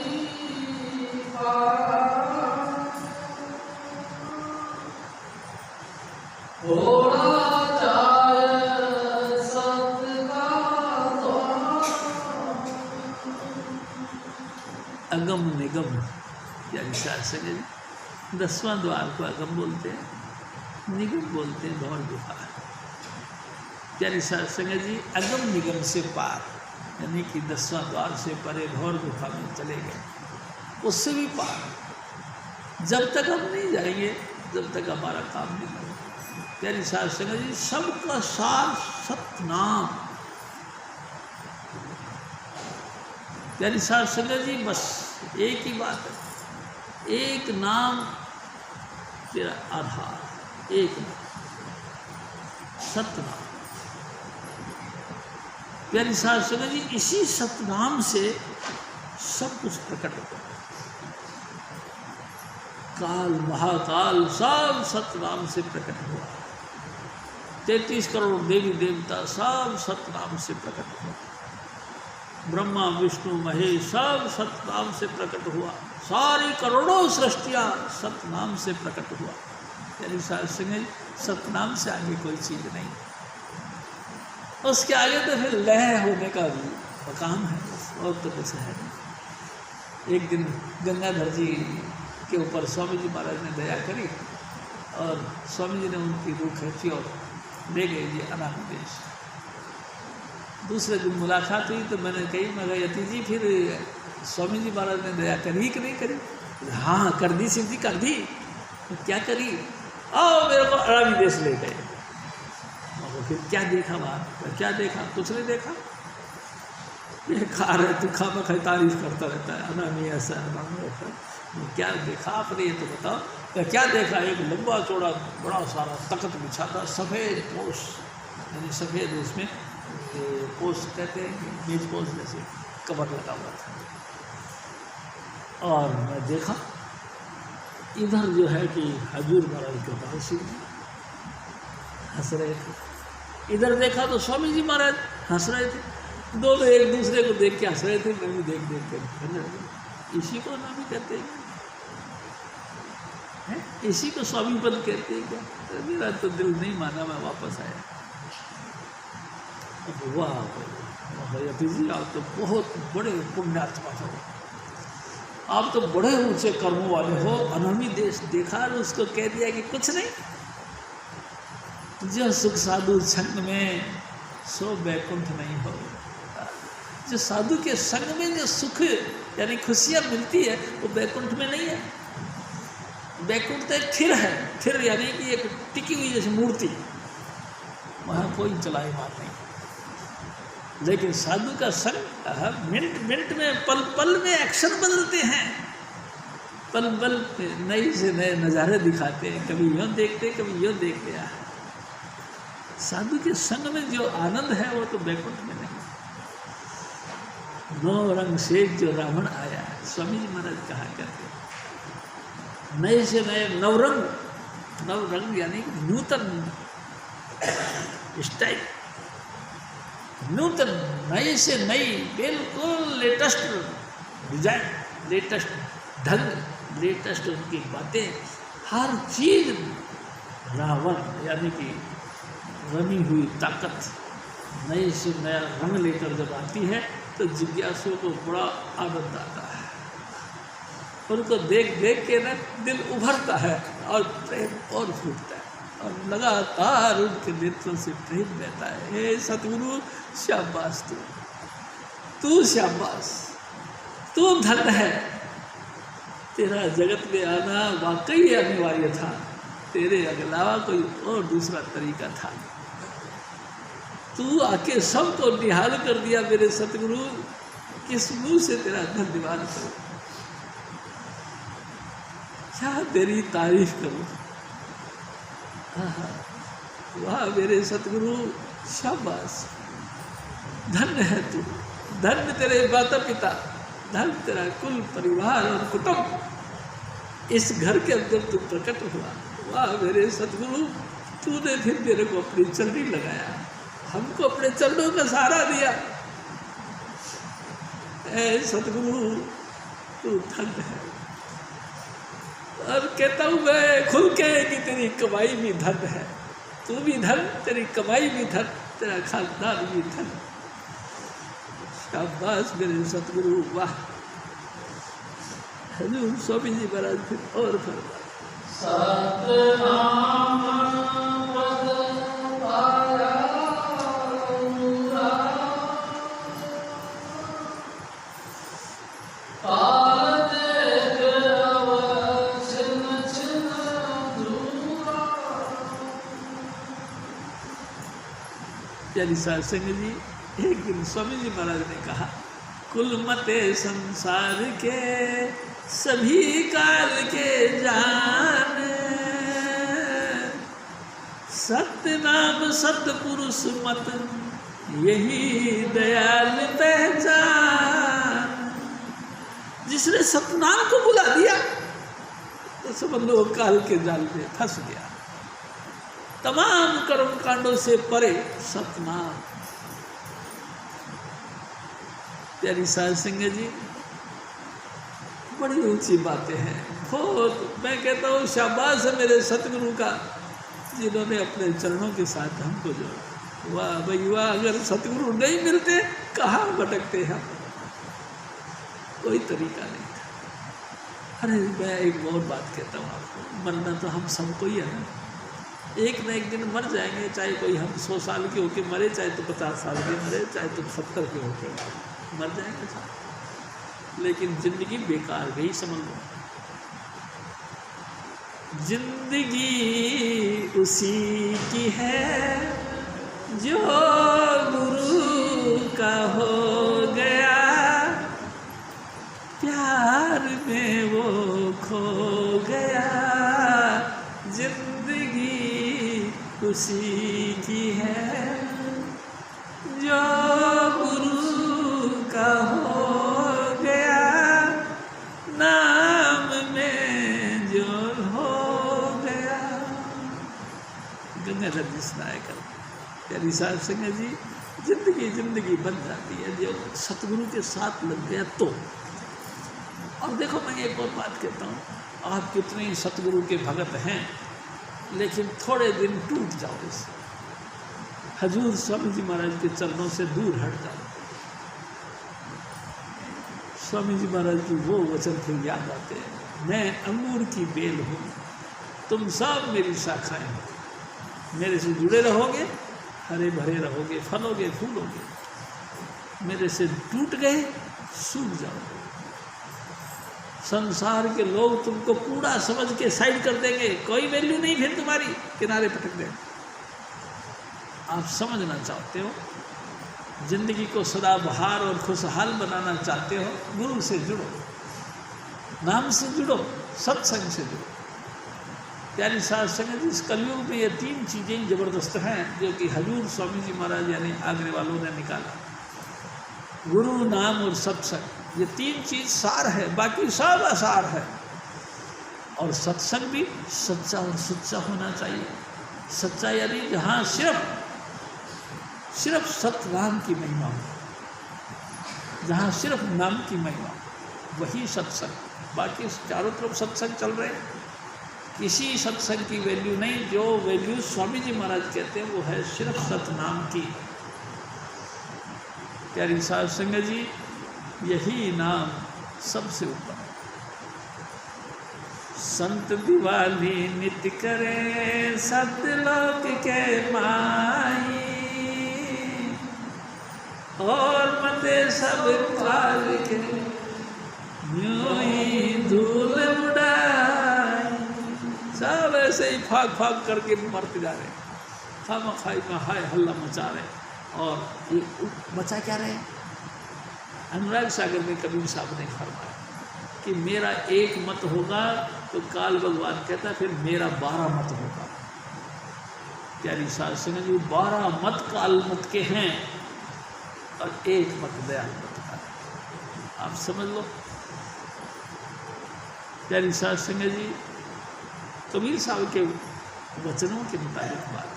अगम निगम, यानी साध संगत, 10वां द्वार को अगम बोलते हैं, निगम बोलते हैं भौम गुफा। प्यारी साध संगत जी, अगम निगम से पार, यानी कि 10वां द्वार से परे भौम गुफा में चले गए। उससे भी पार जब तक हम नहीं जाएंगे, जब तक हमारा काम नहीं होगा। प्यारी साध संगत जी, सबका सार सतनाम। प्यारी साध संगत जी, बस एक ही बात है, एक नाम तेरा आधार, एक नाम, सतनाम। प्यारी साध संगत जी, इसी सतनाम से सब कुछ प्रकट होता है। काल महाकाल सब सतनाम से प्रकट हुआ। 33 करोड़ देवी देवता सब सतनाम से प्रकट हुआ। ब्रह्मा विष्णु महेश सब सतनाम से प्रकट हुआ। सारी करोड़ों सृष्टियाँ सतनाम से प्रकट हुआ। यानी साध संगत, सतनाम से आगे कोई चीज़ नहीं। उसके आगे तो फिर लय होने का भी मकाम है, और तो कुछ है नहीं। एक दिन गंगाधर जी के ऊपर स्वामी जी महाराज ने दया करी और स्वामी जी ने उनकी रूह खींची और ले गए जी अनाथ देश। दूसरे दिन मुलाकात हुई तो मैंने कही, मैं यति जी फिर स्वामी जी महाराज ने दया करी कि नहीं करी? हाँ कर दी सिद्धि, कर दी। तो क्या करी? आओ मेरे को अरावी देश ले गए। फिर क्या देखा वहाँ? क्या देखा? कुछ नहीं देखा। बेकार है, तू खामा खाई तारीफ करता रहता है, अनामी ऐसा है, अनामी ऐसा है। क्या देखा आपने, ये तो बताओ। क्या देखा? एक लंबा चौड़ा बड़ा सारा तख्त बिछा था, सफ़ेद पोश, यानी सफ़ेद, उसमें पोश कहते हैं, मेज पोश जैसे कवर लगा हुआ था। और मैं देखा इधर जो है कि हजूर महाराज कृपाल सिंह जी हंस रहे थे, इधर देखा तो स्वामी जी महाराज हंस रहे थे। दोनों एक दूसरे को देख के हंस रहे थे, मैं भी देख देख के हंस रहा था। इसी को नामी कहते हैं, इसी को स्वामी पद कहते हैं क्या? मेरा तो दिल नहीं माना, मैं वापस आया। वाह जी, आप तो बहुत बड़े पुण्यात्मा हो, आप तो बड़े ऊंचे कर्मों वाले हो। अनामी देश देखा और उसको कह दिया कि कुछ नहीं, जो सुख साधु संग में सो बैकुंठ नहीं हो। जो साधु के संग में जो सुख यानी खुशियाँ मिलती है वो बैकुंठ में नहीं है। बैकुंठ तो एक थिर है, थिर यानी कि एक टिकी हुई जैसे मूर्ति, वहाँ कोई चलाई बात नहीं। लेकिन साधु का संग मिनट मिनट में, पल पल में एक्शन बदलते हैं, पल पल नए से नए नज़ारे दिखाते हैं, कभी यूँ देखते कभी यूँ देखते हैं। साधु के संग में जो आनंद है वो तो बैकुंठ में नहीं। नौ रंग से जो रावण आया, स्वामी जी महाराज कहा करते, नए से नए नवरंग, नवरंग यानी नूतन स्टाइल, नूतन, नई से नई, बिल्कुल लेटेस्ट डिजाइन, लेटेस्ट ढंग, लेटेस्ट उनकी बातें, हर चीज रावण यानी कि रमी हुई ताकत नई से नया रंग लेकर जब आती है तो जिज्ञासुओं को बड़ा आनंद आता है। उनको देख देख के ना दिल उभरता है और प्रेम और फूटता है, और लगातार उनके नेत्रों से प्रेम बहता है। हे सतगुरु, शाबाश, तू शाबाश, तू धन है, तेरा जगत में आना वाकई अनिवार्य था, तेरे अलावा कोई और दूसरा तरीका था। तू आके सबको निहाल कर दिया मेरे सतगुरु, किस मुँह से तेरा धन्यवाद करूं, क्या तेरी तारीफ करूं। वाह मेरे सतगुरु, शाबाश, धन्य है तू, धन्य तेरे माता पिता, धन्य तेरा कुल परिवार और कुटुंब, इस घर के अंदर तू प्रकट हुआ। वाह मेरे सतगुरु, तूने फिर मेरे को अपनी चरणी लगाया, हमको अपने चरणों का सहारा दिया। ऐ सतगुरु, तू धन्य है। और कहता हूँ मैं खुल के कि तेरी कमाई भी धन है, तू भी धन, तेरी कमाई भी धन, तेरा खानदान भी धन। शाबाश मेरे सतगुरु, वाह। हजूर स्वामी जी महाराज फिर और फरमा, सतनाम पद पाया साध संग जी। एक दिन स्वामी जी महाराज ने कहा, कुल मते संसार के सभी काल के जाने, सत्य नाम सतपुरुष मत यही दयाल पहचान। जिसने सतनाम को बुला दिया तो समझ लो काल के जाल में फंस गया। तमाम कर्म कांडों से परे सतनाम। प्यारी साध संगत जी, बड़ी ऊंची बातें हैं बहुत। मैं कहता हूँ शाबाश है मेरे सतगुरु का, जिन्होंने अपने चरणों के साथ हमको जोड़ा। वाह भाई वाह, अगर सतगुरु नहीं मिलते कहाँ भटकते हम, कोई तरीका नहीं था। अरे मैं एक और बात कहता हूँ आपको, मरना तो हम सबको ही है ना, एक न एक दिन मर जाएंगे। चाहे कोई हम 100 साल के होके मरे, चाहे तो 50 साल के मरे, चाहे तो 70 के होके मर जाएंगे साथ। लेकिन जिंदगी बेकार गई समझ लो। जिंदगी उसी की है जो गुरु का हो गया, में वो खो गया, जिंदगी उसी की है जो गुरु का हो गया, नाम में जो हो गया। गंगाधर जी सुनाया कर प्यारी साहब संगत जी, जिंदगी बन जाती है जो सतगुरु के साथ लग गया तो। और देखो मैं एक और बात कहता हूँ, आप कितने ही सतगुरु के भगत हैं, लेकिन थोड़े दिन टूट जाओ इससे, हजूर स्वामी जी महाराज के चरणों से दूर हट जाओ, स्वामी जी महाराज की वो वचन फिर याद आते हैं, मैं अंगूर की बेल हूँ, तुम सब मेरी शाखाएं हो, मेरे से जुड़े रहोगे, हरे भरे रहोगे, फलोगे फूलोगे, मेरे से टूट गए सूख जाओगे। संसार के लोग तुमको कूड़ा समझ के साइड कर देंगे, कोई वैल्यू नहीं फिर तुम्हारी, किनारे पटक देंगे। आप समझना चाहते हो, जिंदगी को सदाबहार और खुशहाल बनाना चाहते हो, गुरु से जुड़ो, नाम से जुड़ो, सत्संग से जुड़ो। प्यारी साध संगत, इस कलयुग में ये तीन चीज़ें ज़बरदस्त हैं जो कि हजूर स्वामी जी महाराज यानी आगरे वालों ने निकाला, गुरु, नाम और सत्संग। ये तीन चीज़ सार है, बाकी सब असार है। और सत्संग भी सच्चा और सुच्चा होना चाहिए। सच्चा यानी जहाँ सिर्फ सत्य नाम की महिमा हो, जहाँ सिर्फ नाम की महिमा हो, वही सत्संग। बाकी चारों तरफ सत्संग चल रहे हैं, किसी सत्संग की वैल्यू नहीं। जो वैल्यू स्वामी जी महाराज कहते हैं वो है सिर्फ सतनाम की। प्यारी साध संगत जी, यही नाम सबसे ऊपर। संत दिवाली नित्य करे सतलोक के माई, और मते सब काल के यूं ही धूल उड़ाई। सब ऐसे ही फाग फाग करके मरते जा रहे हैं, खामा खाई में हाय हल्ला मचा रहे हैं। और ये मचा क्या रहे? अनुराग सागर में कबीर साहब ने फरमाया कि मेरा एक मत होगा तो काल भगवान कहता फिर मेरा 12 मत होगा। प्यारी साध संगत जी, 12 मत काल मत के हैं और एक मत दयाल मत का। आप समझ लो प्यारी साध संगत जी, कबीर साहब के वचनों के मुताबिक बात,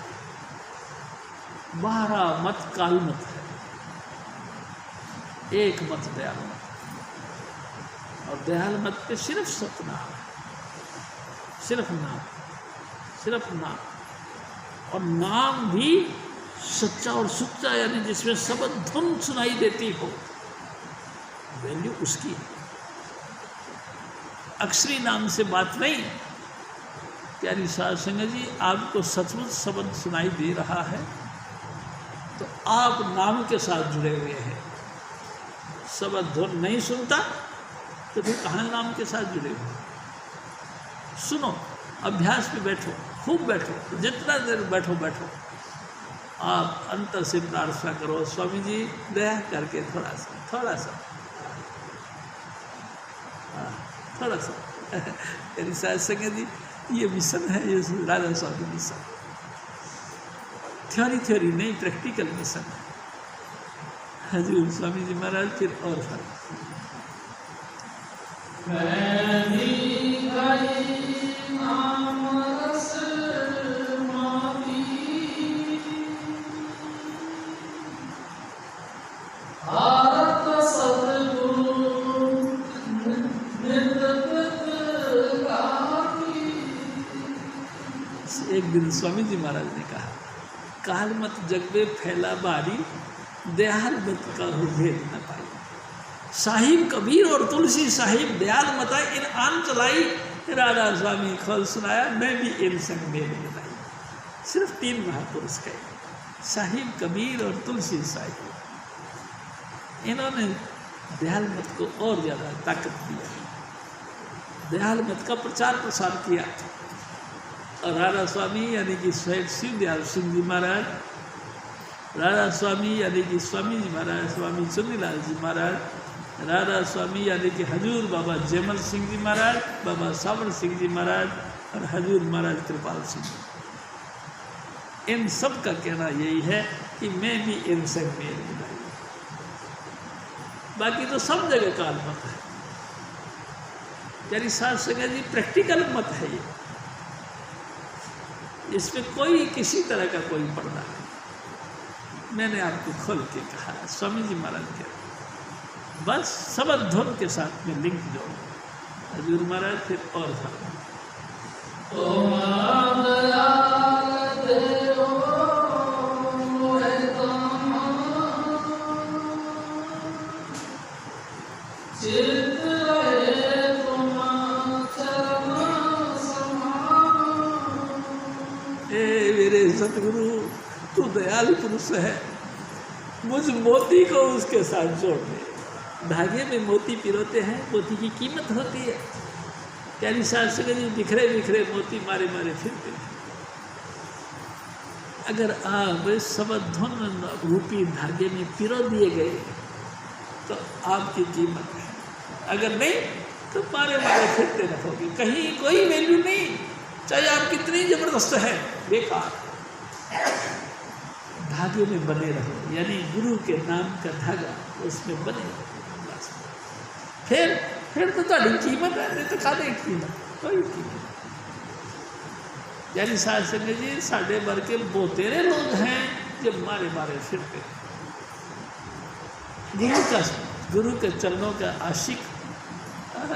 12 मत काल मत है, एक मत दयाल मत। और दयाल मत पे सिर्फ सतनाम, सिर्फ नाम, सिर्फ नाम। और नाम भी सच्चा और सुच्चा, यानी जिसमें शब्द धुन सुनाई देती हो, वैल्यू उसकी है। अक्षरी नाम से बात नहीं। प्यारी साध संगत जी, आपको सचमुच शब्द सुनाई दे रहा है तो आप नाम के साथ जुड़े हुए हैं। शब्द धुन नहीं सुनता तो फिर कहाँ नाम के साथ जुड़े हुए? सुनो, अभ्यास पे बैठो, खूब बैठो, जितना देर बैठो। आप अंतर से प्रार्थना करो, स्वामी जी दया करके थोड़ा सा मेरी साथ संगत जी, ये मिशन है, ये राधा स्वामी मिशन। थ्योरी नहीं, प्रैक्टिकल मिशन है। हजूर स्वामी जी महाराज फिर और फर्क। एक दिन स्वामी जी महाराज ने कहा, काल मत जग में फैला बारी, दयाल मत का हो भेद न पाई। साहिब कबीर और तुलसी साहिब दयाल मता इन आन चलाई। राधा स्वामी खोल सुनाया, मैं भी इन संग भेद मिलाई। सिर्फ 3 महापुरुष कहे, साहिब कबीर और तुलसी साहिब। इन्होंने दयाल मत को और ज़्यादा ताकत दिया, दयाल मत का प्रचार प्रसार किया। और राधा स्वामी यानी कि शिव दयाल सिंह जी महाराज, राधा स्वामी यानी कि स्वामी जी महाराज, स्वामी चुन्नीलाल जी महाराज, राधा स्वामी यानी कि हजूर बाबा जयमल सिंह जी महाराज, बाबा सावर सिंह जी महाराज और हजूर महाराज कृपाल सिंह जी, इन सब का कहना यही है कि मैं भी इनसे मेल मिलाई। बाकी तो सब जगह काल मत है, यानी साध संगत जी प्रैक्टिकल मत है ये, इसमें कोई किसी तरह का कोई पर्दा नहीं। मैंने आपको खोल के कहा, स्वामी जी महाराज के बस सबद धुन के साथ में लिंक जोड़ो, हजूर महाराज फिर और धर्म मेरे सतगुरु तू दयालु पुरुष है, मुझ मोती को उसके साथ जोड़ दे। धागे में मोती पिरोते हैं, मोती की कीमत होती है। यानी शास्त्र जी बिखरे बिखरे मोती मारे मारे फिरते हैं। अगर आप सबधुन रूपी धागे में पिरो दिए गए तो आपकी कीमत है, अगर नहीं तो मारे मारे फिरते रहोगे, कहीं कोई वैल्यू नहीं, चाहे आप कितनी जबरदस्त है, बेकार। धागे में बने रहो, यानी गुरु के नाम का धागा उसमें बने रहो, बस। फिर तो ਤੁਹਾਡੀ कीमत है, नहीं तो कादे कीमत, कोई कीमत। यानी साध संगत जी साढ़े भर के बहुतेरे लोग हैं जो मारे मारे फिरते, गुरु के चरणों का आशिक,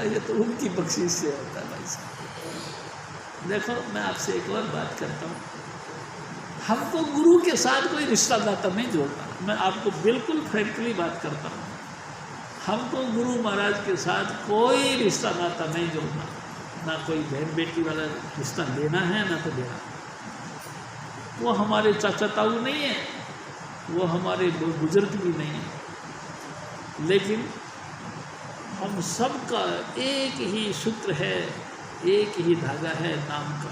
ये तो उनकी बख्शीश से होता है भाई साहब। देखो मैं आपसे एक और बात करता हूँ, हमको गुरु के साथ कोई रिश्ता नाता नहीं जोड़ना, मैं आपको बिल्कुल फ्रेंकली बात करता हूँ, हमको गुरु महाराज के साथ कोई रिश्ता नाता नहीं जोड़ना, ना कोई बहन बेटी वाला रिश्ता लेना है ना तो देना। वो हमारे चाचा ताऊ नहीं है, वो हमारे बुजुर्ग भी नहीं है, लेकिन हम सबका एक ही सूत्र है, एक ही धागा है नाम का।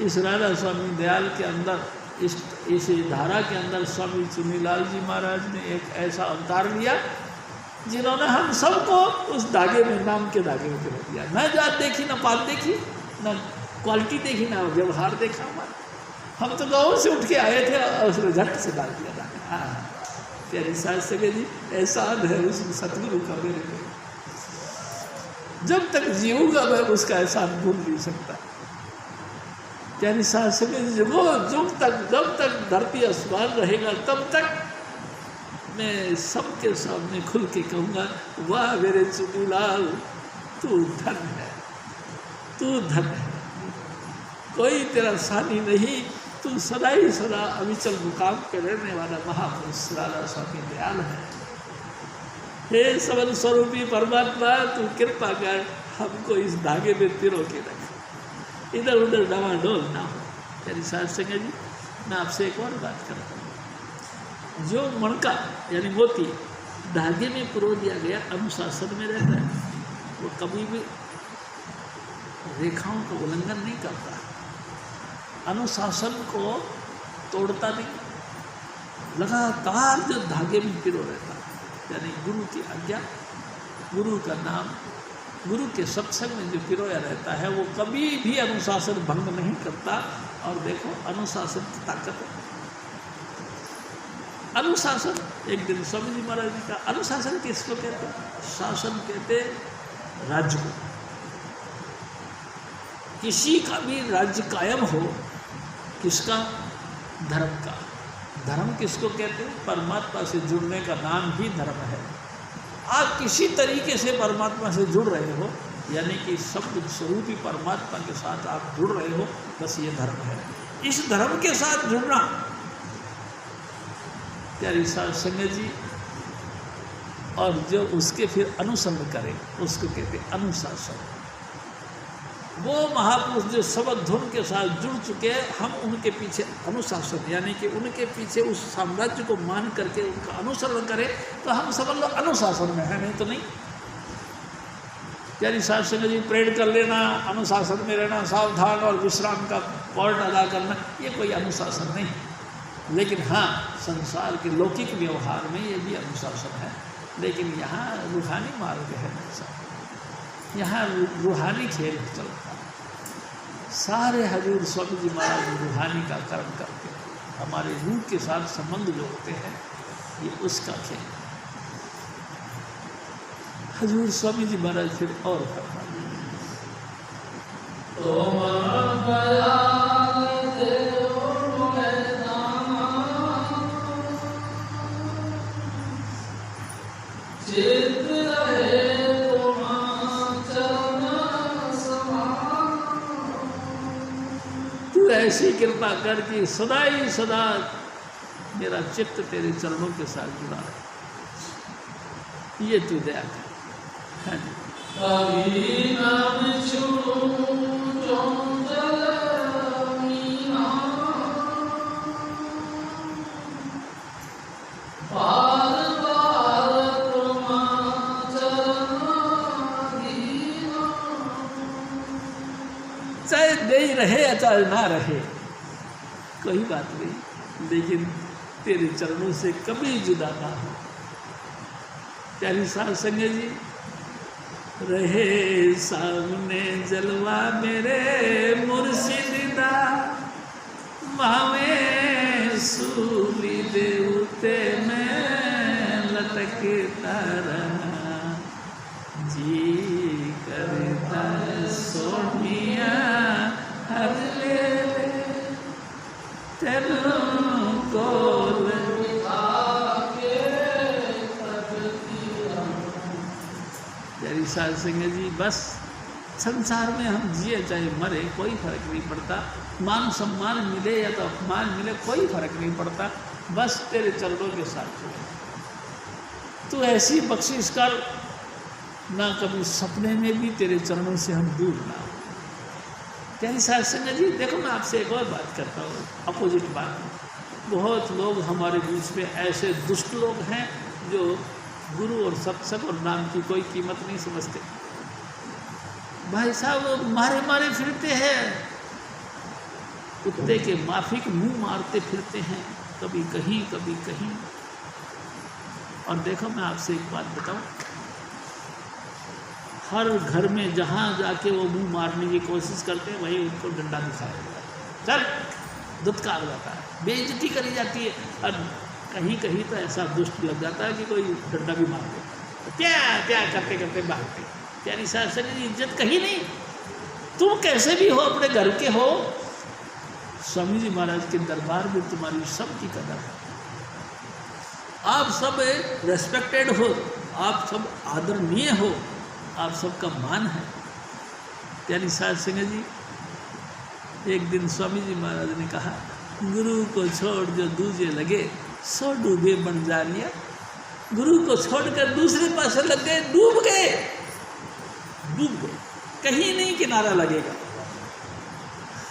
इस राधा स्वामी दयाल के अंदर, इस धारा के अंदर स्वामी चुनीलाल जी महाराज ने एक ऐसा अवतार लिया जिन्होंने हम सबको उस धागे में, नाम के धागे में पिरो दिया। न जात देखी, न पात देखी, न क्वालिटी देखी, न व्यवहार देखा हमारा। हम तो गाँव से उठ के आए थे और उसने झट से डाल दिया धागा। हाँ प्यारी साध संगत जी, एहसान है उस सतगुरु का मेरे पे, जब तक जीऊंगा मैं उसका एहसान भूल नहीं सकता। यानी साध संगत जी जब तक धरती आसमान रहेगा तब तक मैं सबके सामने खुल के कहूँगा, वाह मेरे चुनीलाल तू धन है, तू धन है, कोई तेरा सानी नहीं, तू सदा ही सदा अविचल मुकाम पे रहने वाला महापुरुष राधा स्वामी दयाल है। हे सबल स्वरूपी परमात्मा, तू कृपा कर हमको इस धागे में पिरो के रख, इधर उधर डवाडोल ना हो। यानी साध संगत जी मैं आपसे एक और बात करता हूँ, जो मणका यानी मोती धागे में पिरो दिया गया अनुशासन में रहता है, वो कभी भी रेखाओं का उल्लंघन नहीं करता, अनुशासन को तोड़ता नहीं, लगातार जो धागे में पिरो रहता है। यानी गुरु की आज्ञा, गुरु का नाम, गुरु के सत्संग में जो पिरोया रहता है वो कभी भी अनुशासन भंग नहीं करता। और देखो अनुशासन की ताकत है। अनुशासन, एक दिन स्वामी जी महाराज जी का, अनुशासन किसको कहते हैं? शासन कहते राज्य को। किसी का भी राज्य कायम हो, किसका? धर्म का। धर्म किसको कहते हैं? परमात्मा से जुड़ने का नाम ही धर्म है। आप किसी तरीके से परमात्मा से जुड़ रहे हो, यानी कि सब स्वरूपी परमात्मा के साथ आप जुड़ रहे हो, बस ये धर्म है। इस धर्म के साथ जुड़ना, प्यारी साध संगत जी, और जो उसके फिर अनुसरण करे उसको कहते अनुशासन। वो महापुरुष जो सबद धुन के साथ जुड़ चुके हैं, हम उनके पीछे अनुशासन, यानी कि उनके पीछे उस साम्राज्य को मान करके उनका अनुसरण करें तो हम सब लोग अनुशासन में हैं, नहीं तो नहीं। यानी साध संगत जी प्रेड कर लेना, अनुशासन में रहना, सावधान और विश्राम का पार्ट अदा करना, ये कोई अनुशासन नहीं। लेकिन हाँ, संसार के लौकिक व्यवहार में ये भी अनुशासन है। लेकिन यहाँ रूहानी मार्ग है सब, यहाँ रूहानी खेल चलता है। सारे हजूर स्वामी जी महाराज रूहानी का कर्म करते हैं, हमारे रूह के साथ संबंध जोड़ते हैं, ये उसका खेल। हजूर स्वामी जी महाराज फिर और फरमाते हैं, तू ऐसी कृपा कर कि सदा ही सदा मेरा चित्त तेरे चरणों के साथ जुड़ा है, ये तू दया कर। हाँ जी। चाहे दे ही रहे या चाहे ना रहे कोई बात नहीं, लेकिन तेरे चरणों से कभी जुदा ना हो। प्यारी साध संगत जी, रहे सामने जलवा मेरे मुर्शिदा, भावे सूली देवते में लटकता रहा, जी करता सोनिया हर ले तेनू कोल। प्यारी साध संगत जी, बस संसार में हम जिए चाहे मरे कोई फर्क नहीं पड़ता, मान सम्मान मिले या तो अपमान मिले कोई फर्क नहीं पड़ता, बस तेरे चरणों के साथ जुड़े। तू ऐसी बख्शिश कर, ना कभी सपने में भी तेरे चरणों से हम दूर ना हो। प्यारी साध संगत जी, देखो मैं आपसे एक और बात करता हूँ, अपोजिट बात। बहुत लोग हमारे बीच में ऐसे दुष्ट लोग हैं जो गुरु और सत्संग और नाम की कोई कीमत नहीं समझते। भाई साहब वो मारे मारे फिरते हैं, कुत्ते के माफिक मुंह मारते फिरते हैं, कभी कहीं कभी कहीं। और देखो मैं आपसे एक बात बताऊं, हर घर में जहाँ जाके वो मुंह मारने की कोशिश करते हैं वहीं उनको डंडा दिखाया जाता है, चल धुतकार जाता है, बेइज्जती करी जाती है। और कहीं कहीं तो ऐसा दुष्ट लग जाता है कि कोई डंडा भी मार दे, क्या क्या करते करते भागते। प्यारी साध संगत जी, इज्जत कहीं नहीं, तुम कैसे भी हो अपने घर के हो, स्वामी जी महाराज के दरबार में तुम्हारी सबकी कदर है, आप सब रेस्पेक्टेड हो, आप सब आदरणीय हो, आप सबका मान है। प्यारी साध संगत जी, एक दिन स्वामी जी महाराज ने कहा, गुरु को छोड़ जो दूजे लगे सो डूबे बन जानिया। गुरु को छोड़कर दूसरे पासे लग गए, डूब गए, डूब गए, कहीं नहीं किनारा लगेगा।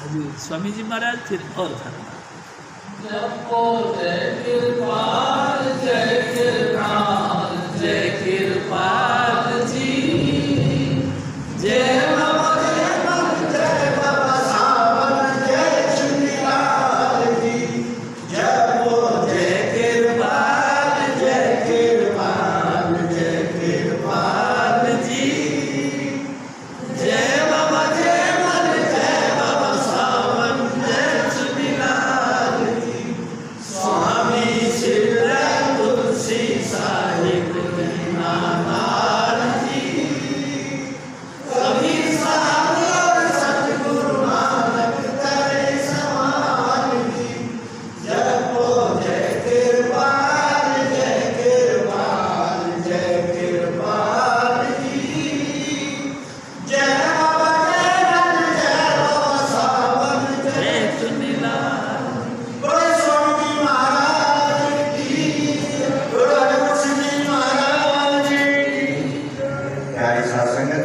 हजूर स्वामी जी महाराज फिर और फरमा, जय कृपाल जी, जय कृपा